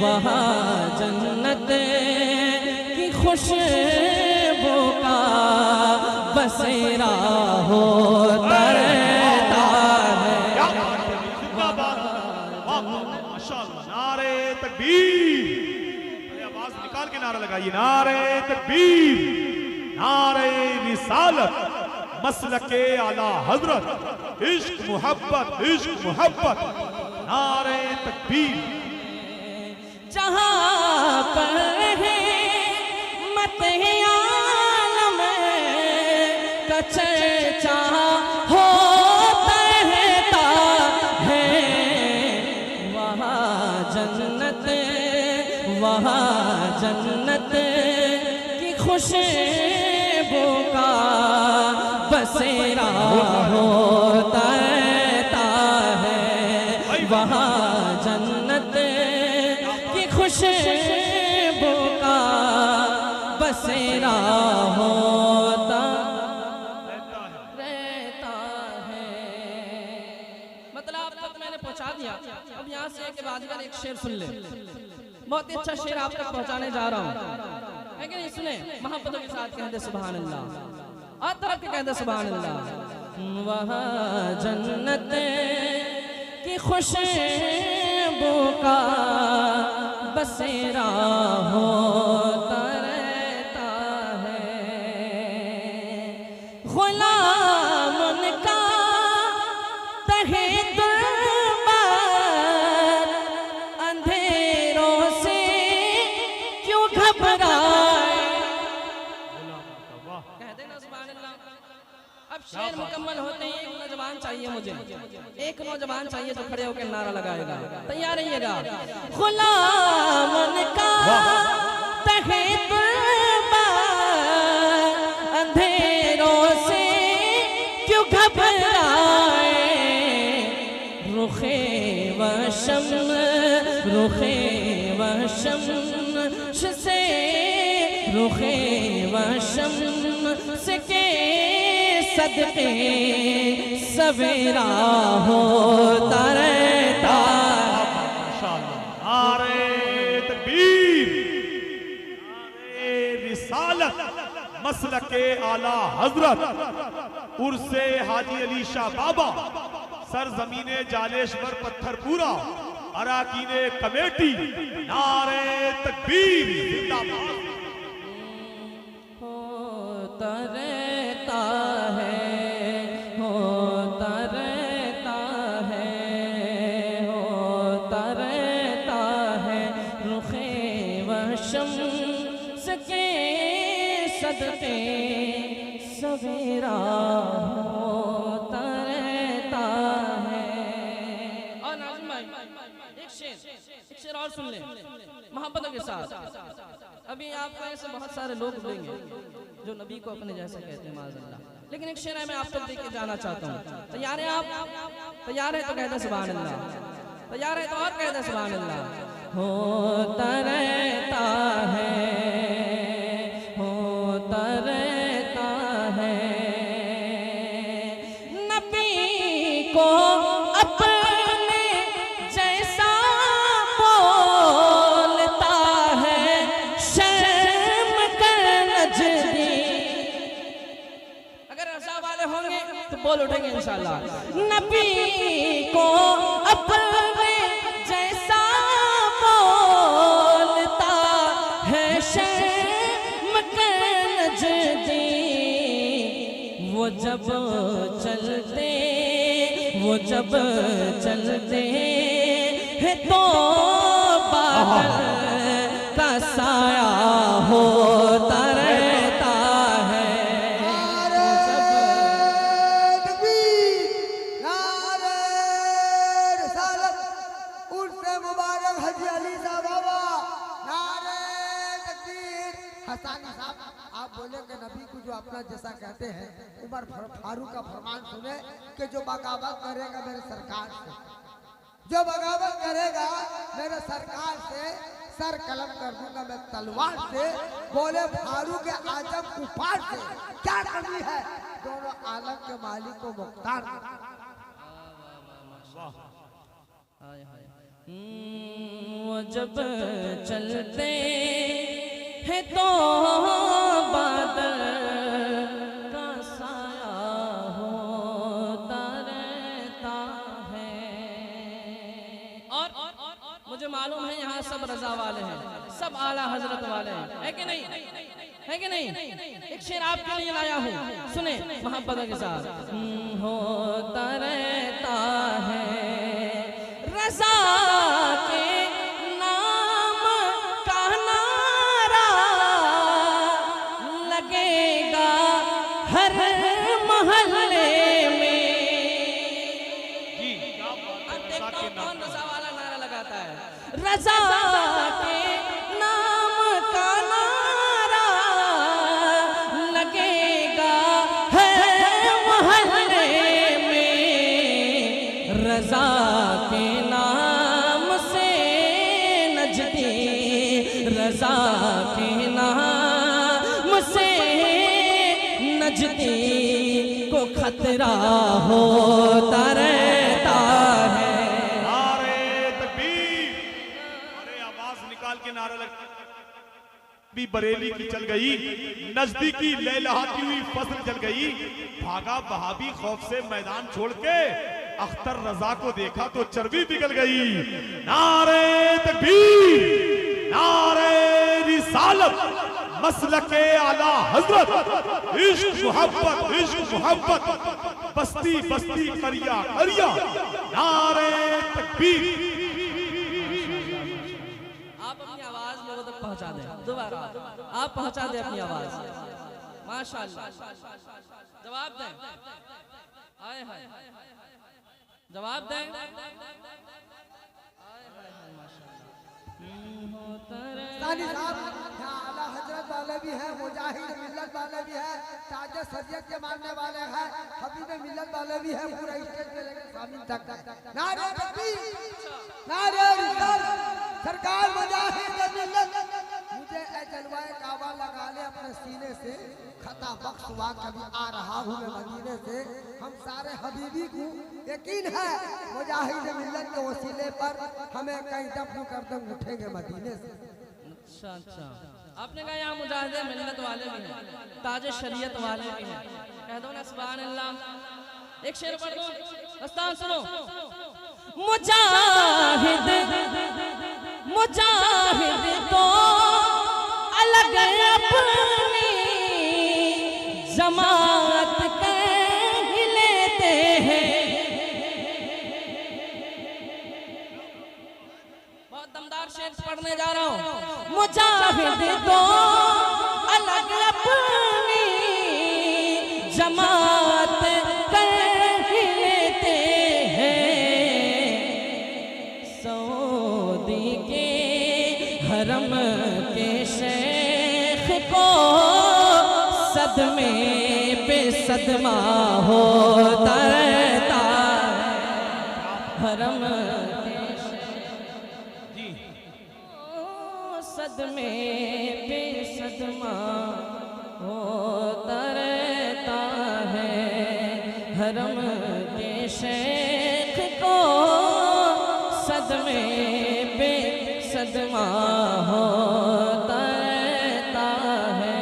Speaker 6: वहाँ जन्नत की खुशबू का बसेरा होता रहता है।
Speaker 1: माशाअल्लाह, नारे तकबीर, आवाज निकाल के नारा लगाइए, नारे तकबीर, नारे रिसालत, मसलके आला हजरत, इश्क मोहब्बत, इश्क मोहब्बत, नारे तकबीर।
Speaker 6: जहाँ पर है मते आलम का चर्चा होता रहता है, वहाँ जन्नत, वहाँ जन्नत की खुशबू का बसेरा होता रहता है, वहाँ जन्नत की खुशबू का बसेरा होता रहता है। मतलब आप तक मैंने पहुंचा दिया, अब यहाँ से के बाद एक शेर सुन ले, बहुत ही अच्छा शेर आप तक पहुंचाने जा रहा हूँ, है कि नहीं? सुने मोहब्बतों के साथ कह दे सुभान अल्लाह, और तरफ के कह दे सुभान अल्लाह। वहाँ जन्नत की खुशबू का बसेरा होता रहता है, गुलाम उनका तहे दुर्बार, अंधेरों से क्यों घबराए। कह देना सुभान अल्लाह। अब शेर मुकम्मल होते ही एक नौजवान चाहिए मुझे, एक नौजवान चाहिए जो खड़े होकर नारा लगाएगा, तैयार रहिएगा। गुलाम उनका तहे दुर्बार, अंधेरों से क्यों घबराए, रुखे वशम, रुखे वशम से, रुखे वशम से कैसे सदके सवेरा होता रहता।
Speaker 1: नारे तकबीर, नारे रिसालत, मसलके आला हजरत उर्से हाजी अली शाह बाबा, सरजमीने जालेश्वर पत्थरपुरा, अराकीने कमेटी, नारे तकबीर जिंदाबाद।
Speaker 6: होता रहता है, होता रहता है, होता रहता है, रुखे व शम्स के सदके सवेरा होता रहता है। और नाज़िम भाई एक शेर और सुन ले मोहब्बत के साथ। अभी आपको ऐसे बहुत सारे लोग मिलेंगे जो नबी को अपने जैसा कहते हैं माज़अल्लाह, लेकिन एक शेर है मैं आप तक देख के जाना चाहता हूँ। तैयार हैं आप? तैयार है तो कहते सुभान अल्लाह, तैयार है तो और कहते सुभान अल्लाह। होता रहता है, होता रहता है, नबी को अपने जैसा बोलता है शर्म कर नजदी। अगर रज़ा वाले होंगे तो बोल उठेंगे इंशाअल्लाह। नबी को अपने जैसा बोलता है शर्म कर नजदी। वो जब चलते, वो जब चलते हैं तो बादल का साया होता रहता है।
Speaker 2: नारे तकबीर, नारे रिसालत, उर्से मुबारक हाजी अली शाह बाबा, नारे तकबीर। हसानी साहब आप बोले कि नबी को जो अपना जैसा कहते हैं, उमर फारूक का फरमान सुने कि जो बगावत करेगा मेरे सरकार से, जो बगावत करेगा मेरे सरकार से सर कलम कर दूंगा मैं तलवार से। बोले फारूक आजम कुफार से क्या कमी है, दोनों आलम के मालिक को मुख्तार।
Speaker 6: वो जब चलते हैं तो बादल का साया होता रहता है। और मुझे मालूम है यहाँ सब रजा वाले हैं, सब आला हजरत वाले हैं, है कि नहीं? है कि नहीं? एक शेर आपके लिए लाया हूँ, सुने मोहब्बत के साथ। होता रहता है रजा के नाम का नारा लगेगा हर मोहल्ले में।
Speaker 1: जी क्या बात है, रज़ा के नाम
Speaker 6: कौन रजा वाला नारा लगाता है? रजा के नाम का नारा लगेगा हर मोहल्ले में। रजा के नाम से नजदी, रजा के नाम से नजदी को खतरा होता रहता है।
Speaker 1: नारे तकबीर, अरे आवाज निकाल के नारा लग भी बरेली की चल गई, नजदीकी लहलहाती हुई फसल जल गई। भागा बहाबी खौफ से मैदान छोड़ के, अख्तर रजा को देखा तो चर्बी पिघल गई। नारे तकबीर, नारे रिसालत, मसलके आला हजरत, इश्क मोहब्बत, इश्क मोहब्बत, बस्ती बस्ती करिया करिया। नारे तकबीर।
Speaker 6: आप अपनी आवाज लोगों तक पहुंचा दें, दोबारा आप पहुंचा दें अपनी आवाज। माशाअल्लाह, जवाब दें, आए हाय जवाब दें।
Speaker 2: सानी साहब यहाँ आला हजरत वाले भी हैं, मुजाहिद मिल्लत वाले भी हैं, ताज सरियत के मानने वाले हैं, हबीब मिल्लत वाले भी हैं, पूरा स्टेज पे लेकर शामिल तक। नारे तकबीर, नारे रिसालत, सरकार मुजाहिद मिल्लत। मुझे ए जलवाए काबा लगा ले अपने सीने से, अता बख्श हुआ कभी आ रहा हूँ मैं मदीने से, हम सारे हबीबी को यकीन है मुजाहिद मिल्लत के वसीले पर हमें कहीं दफन कर दम उठेंगे मदीने से।
Speaker 6: अच्छा अच्छा, आपने कहा यहाँ मुजाहिद मिल्लत वाले भी हैं, ताज शरीयत वाले भी हैं, कह दो ना सुभान अल्लाह। एक शेर पढ़ दो, दस्तान सुनो। मुजाहिद मुजाहिद तो अलग अपनी जमात कह लेते हैं। बहुत दमदार शेर पढ़ने जा रहा हूँ। मुजाहिद तो अलग अपनी जमात कह लेते हैं। सऊदी के हरम के शेख को सदमे पे सदमा होता रहता। हरम के
Speaker 1: जी
Speaker 6: सदमे पे सदमा होता रहता है। हरम के शेख को सदमे पे सदमा होता रहता है,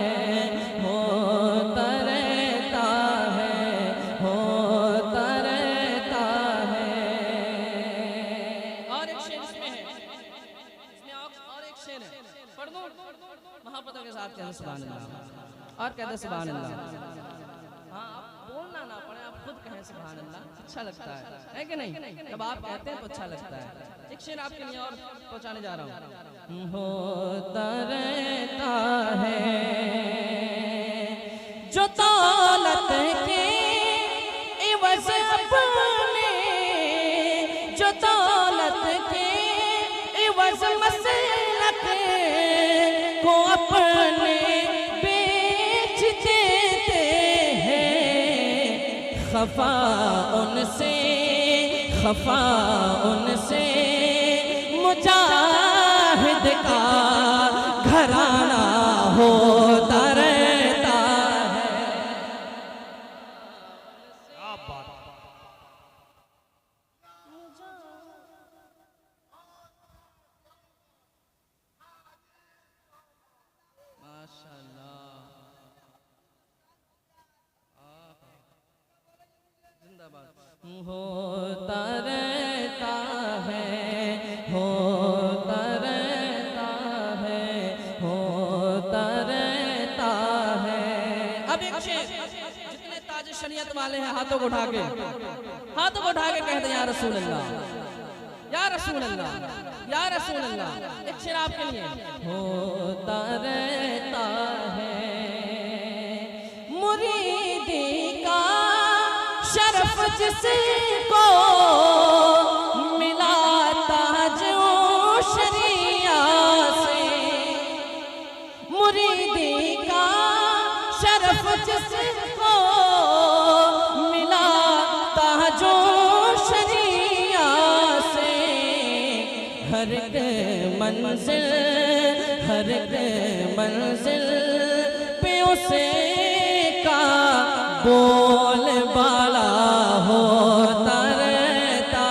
Speaker 6: होता रहता है, होता रहता है। और एक शेर इसमें है, इसमें और एक शेर है, पढ़ दो महापता के साथ कहते सुभान अल्लाह। और कहते सुभान अल्लाह। हाँ, आप बोलना ना पड़े, आप खुद कहें सुभान अल्लाह, अच्छा लगता है कि नहीं? जब आप कहते हैं तो अच्छा लगता है। एक शेर आपके लिए और पहुंचाने जा रहा हूँ। होता रहता है जो दौलत के इवज़ अपने, जो दौलत के इवज़ मसलक को अपने बेच देते हैं। खफा उनसे मुजाहिद का घराना होता रहता है।
Speaker 1: क्या बात है।
Speaker 6: माशाअल्लाह, जिंदाबाद। होता रहता है, होता रहता है, होता रहता है। अब एक शेर, जितने ताज शरीयत वाले हैं हाथों को उठा के कहते हैं या रसूल अल्लाह, या रसूल अल्लाह, या रसूल अल्लाह। एक शेर आपके लिए। होता रहता है मुरीदी का शरफ जिसको मिला ताज शरिया से। मुरीदी का शरफ जिसको मिला ताज शरिया से। हर एक मंजिल पे उसे का बोल बाला होता रहता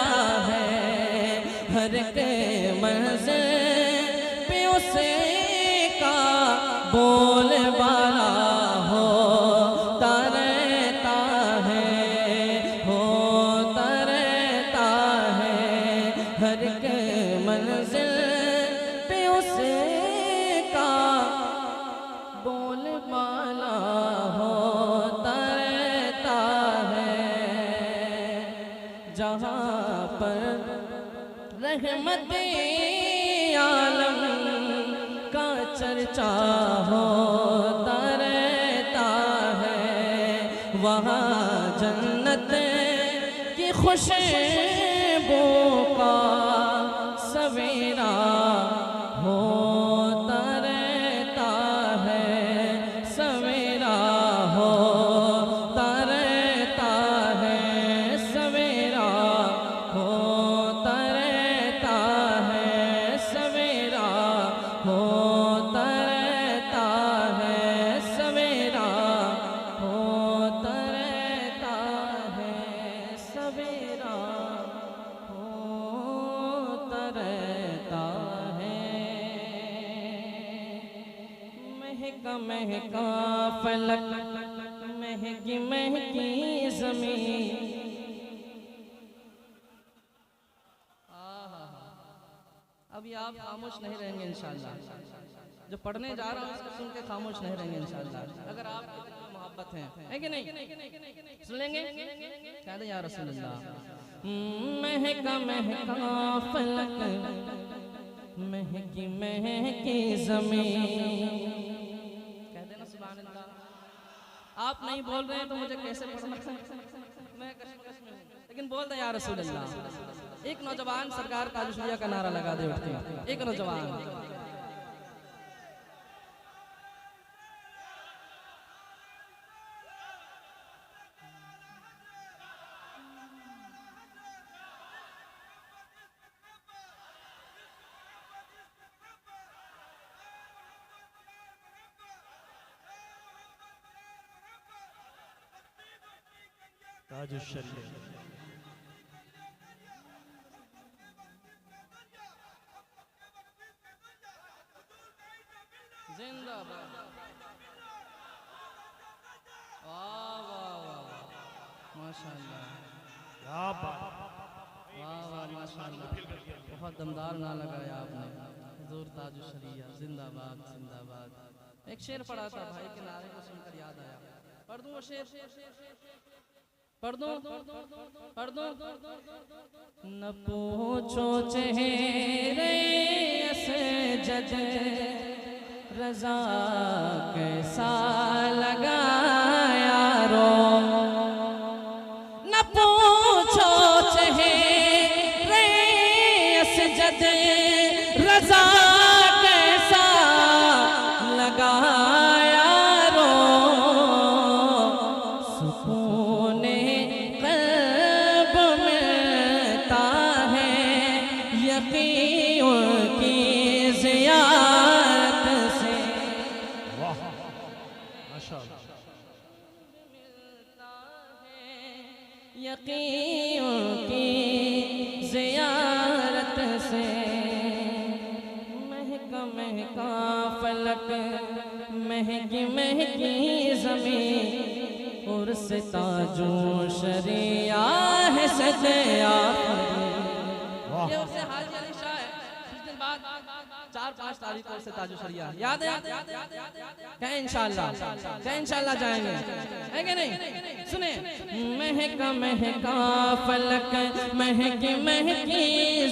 Speaker 6: है। हर एक मंजिल पे उसे का बोल बाला होता रहता है, होता रहता है। हर एक मंजिल पे उसे का बोल बाला होता रहता है। जहाँ पर रहमते आलम का चर्चा होता रहता है। वहाँ जन्नत की खुशबू का सवेरा होता रहता है, सवेरा होता रहता है, सवेरा होता रहता है, सवेरा होता रहता है, सवेरा महका महका फलक, महकी महकी ज़मीन। अभी आप खामोश नहीं रहेंगे इंशाअल्लाह। जो पढ़ने जा रहा हूँ उसको सुन के खामोश नहीं रहेंगे इंशाअल्लाह। अगर आप मोहब्बत है कि नहीं? सुन लेंगे? कह दे या रसूल अल्लाह। महका महका फलक, महकी महकी ज़मीन। कह देना सुभान अल्लाह। आप नहीं बोल रहे हैं तो मुझे कैसे पढ़ना? मैं कश्मकश में हूँ, लेकिन बोल दे या रसूल अल्लाह। एक नौजवान सरकार ताज शरिया का नारा लगा दे उठ के। एक नौजवान
Speaker 1: ताज शरिया।
Speaker 6: जिंदाबाद। वाह वाह वाह, माशाअल्लाह।
Speaker 1: क्या बात।
Speaker 6: वाह वाह माशाअल्लाह, बहुत दमदार ना लगाया आपने। हुजूर ताज शरिया जिंदाबाद जिंदाबाद। एक शेर पढ़ा था भाई के नारे को सुनकर याद आया। पढ़ दूं वो शेर? पढ़ दूं? पढ़ दूं? न पूछो चेहरे से जज रज़ा कैसा लगा यारो। न पूछो चेहरे से जज रज़ा कैसा लगा यारो। सुकूने क़ल्ब मिलता है यकीन की ज़ियारत से।
Speaker 1: वाह माशाअल्लाह।
Speaker 6: मिलता है यकीन की ज़ियारत से। महका महका फलक, महकी महकी ज़मीन। और से ताजो शरिया है सजया। ये उससे हाजी अली शाह है। कुछ दिन बाद 4-5 तारीख को से ताजो शरिया याद है? कहें इंशाअल्लाह, कहें इंशाअल्लाह जाएंगे, है कि नहीं? सुने। महका महका फलक, महकी महकी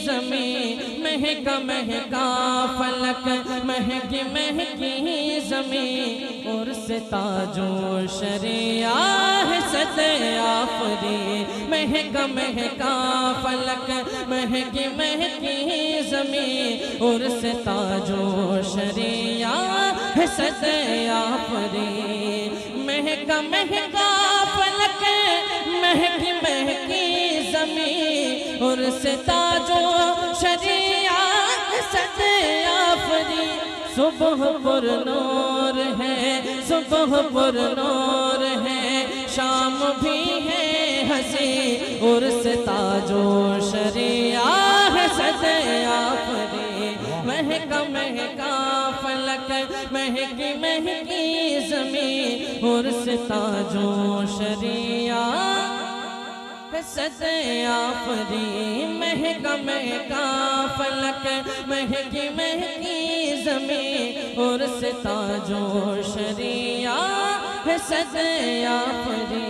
Speaker 6: ज़मीन। महका महका फलक, महकी महकी ज़मीन। और से ताजो शरिया है सजया फरी। महका महका फलक, महकी महकी ज़मीन। और से ताजो शरिया है सजया फरी। महका महका फलक, महकी महकी ज़मीन। और से ताजो शरिया है सजया फरी। सुबह पुर नूर है, सुबह पुर नूर है, शाम भी है हंसी। और से ताजो शरिया है सजया फरी। महका महका फलक, महकी महकी ज़मीन। और से ताजो शरिया है सजया फरी। महका महका फलक, महकी महकी ज़मीन। और से ताजो शरिया है सजया फरी।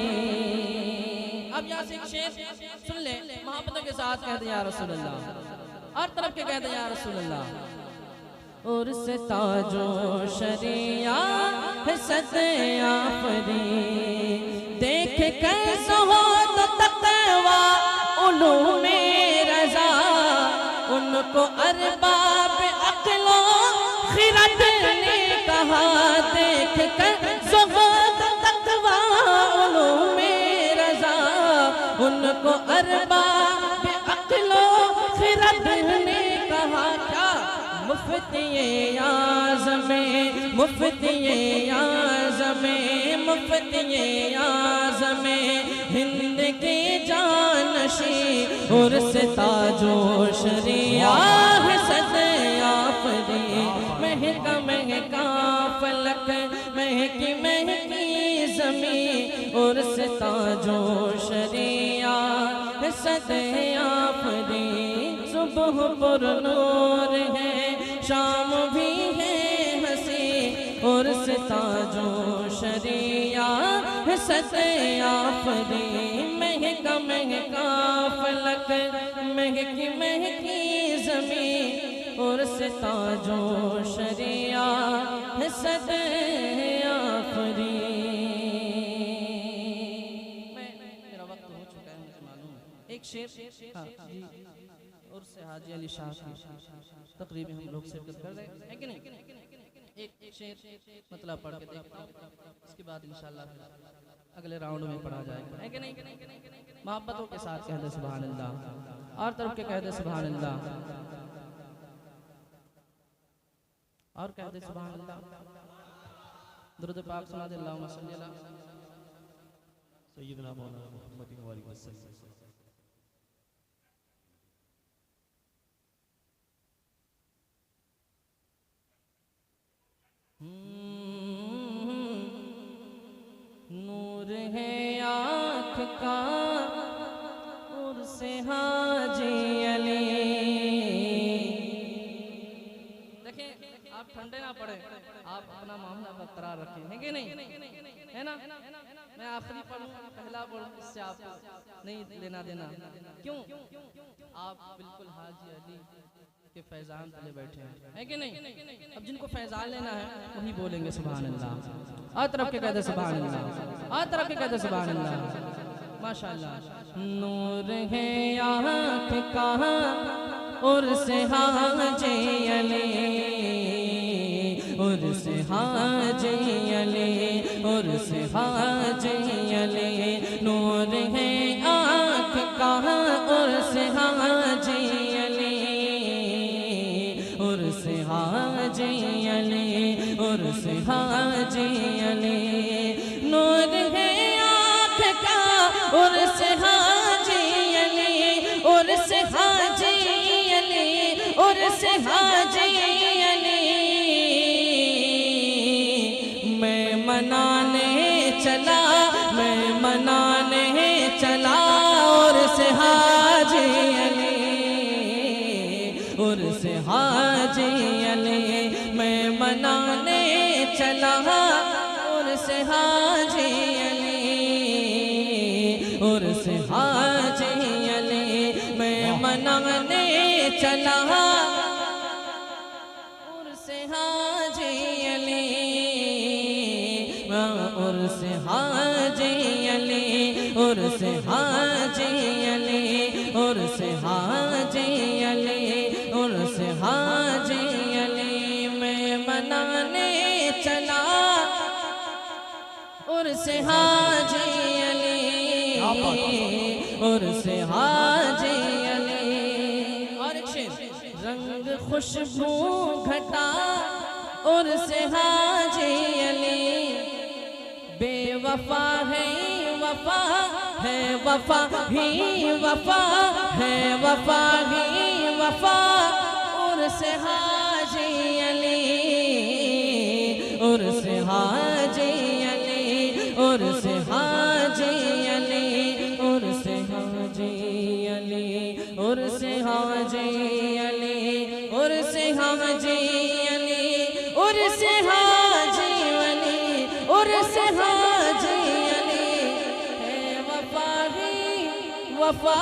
Speaker 6: अब यहाँ से एक शेर सुन ले, मोहब्बतों के साथ कहते या रसूल अल्लाह। हर तरफ के कहते या रसूल अल्लाह। और से ताजो शरिया है सजया फरी। देख कर ज़ुहद तक़वा उलूमे रज़ा। उनको अरबाब अक़्लो खिरत ने कहा। देख कर ज़ुहद तक़वा उलूमे रज़ा। उनको अरबाब अक़्लो खिरत ने कहा। क्या मुफ्तिये आज़मे, मुफ्तिये आज़मे, मुफ्तिये आज़मे हिंद के जानशी। और से ताजो शरिया है सजया फरी। महका महका फलक, आफरी सुबह पर नूर है, शाम भी है हंसी और ताजो शरिया है सते आफरी। महका महका फलक महकी महकी ज़मीं और ताजो शरिया है सते आफरी। मेरा वक्त हो चुका है, मुझे मालूम है। एक शेर हाँ जी, और से हाजी अली शाह की तकरीब में हम लोग शिरकत कर रहे हैं कि नहीं। एक शेर मतलब पढ़ के देखता हूँ, इसके बाद इंशाल्लाह अगले राउंड में पढ़ा जाएगा, है कि नहीं। मोहब्बतों के साथ कह दे सुभान अल्लाह, और तरफ के कह दे सुभान अल्लाह, और कह दे सुभान अल्लाह। दुरूद पाक सुना दे अल्लाहुम्मा सल्ली अला
Speaker 3: सय्यदना मौलाना मुहम्मद वसल्लम।
Speaker 6: नूर है आँख का और से हाजी अली। देखें आप ठंडे ना पड़े, आप अपना मामला बरकरार रखें, है कि नहीं, है ना। मैं आखिरी पढ़ूं पहला पढ़ूं, इससे आप नहीं लेना देना। क्यों? आप बिल्कुल हाजी अली के फैजान तले बैठे हैं, है कि नहीं। अब जिनको फैजान लेना है वही बोलेंगे सुभान अल्लाह। आ तरफ के कहते सुभान अल्लाह, आ तरफ के कहते सुभान अल्लाह। माशाअल्लाह। नूर है आँख का और से हाजी अली, और से हाजी अली, और से हाजी अली। नूर है आँख का और से हाजी अली, और से हाजी अली, और से हाजी अली। नूर है आँख का और से हाजी अली, और से हाजी अली, और से हाजी अली। मैं मनाने चला, मैं मनाने चला और से हाजी अली, और से हाजी अली। मैं मनाने चला और से हाजी अली, और से हाजी अली। मैं मनाने चला और से हाजी अली, और से हाजी अली, और से हाजी अली, और से हाजी अली, और से हाजी अली। मैं मनाने चला और से हाजी अली, और से हाजी अली। और एक शेर, रंग खुशबू घटा और से हाजी अली। बेवफा है वफा है, वफा ही वफा है, वफा ही वफा और से हाजी अली, और से हाजी अली, और से हाजी अली, और से हाजी अली, और से हाजी अली, और से हाजी अली, और से हाजी अली, और से हाजी अली। है वफा ही वफा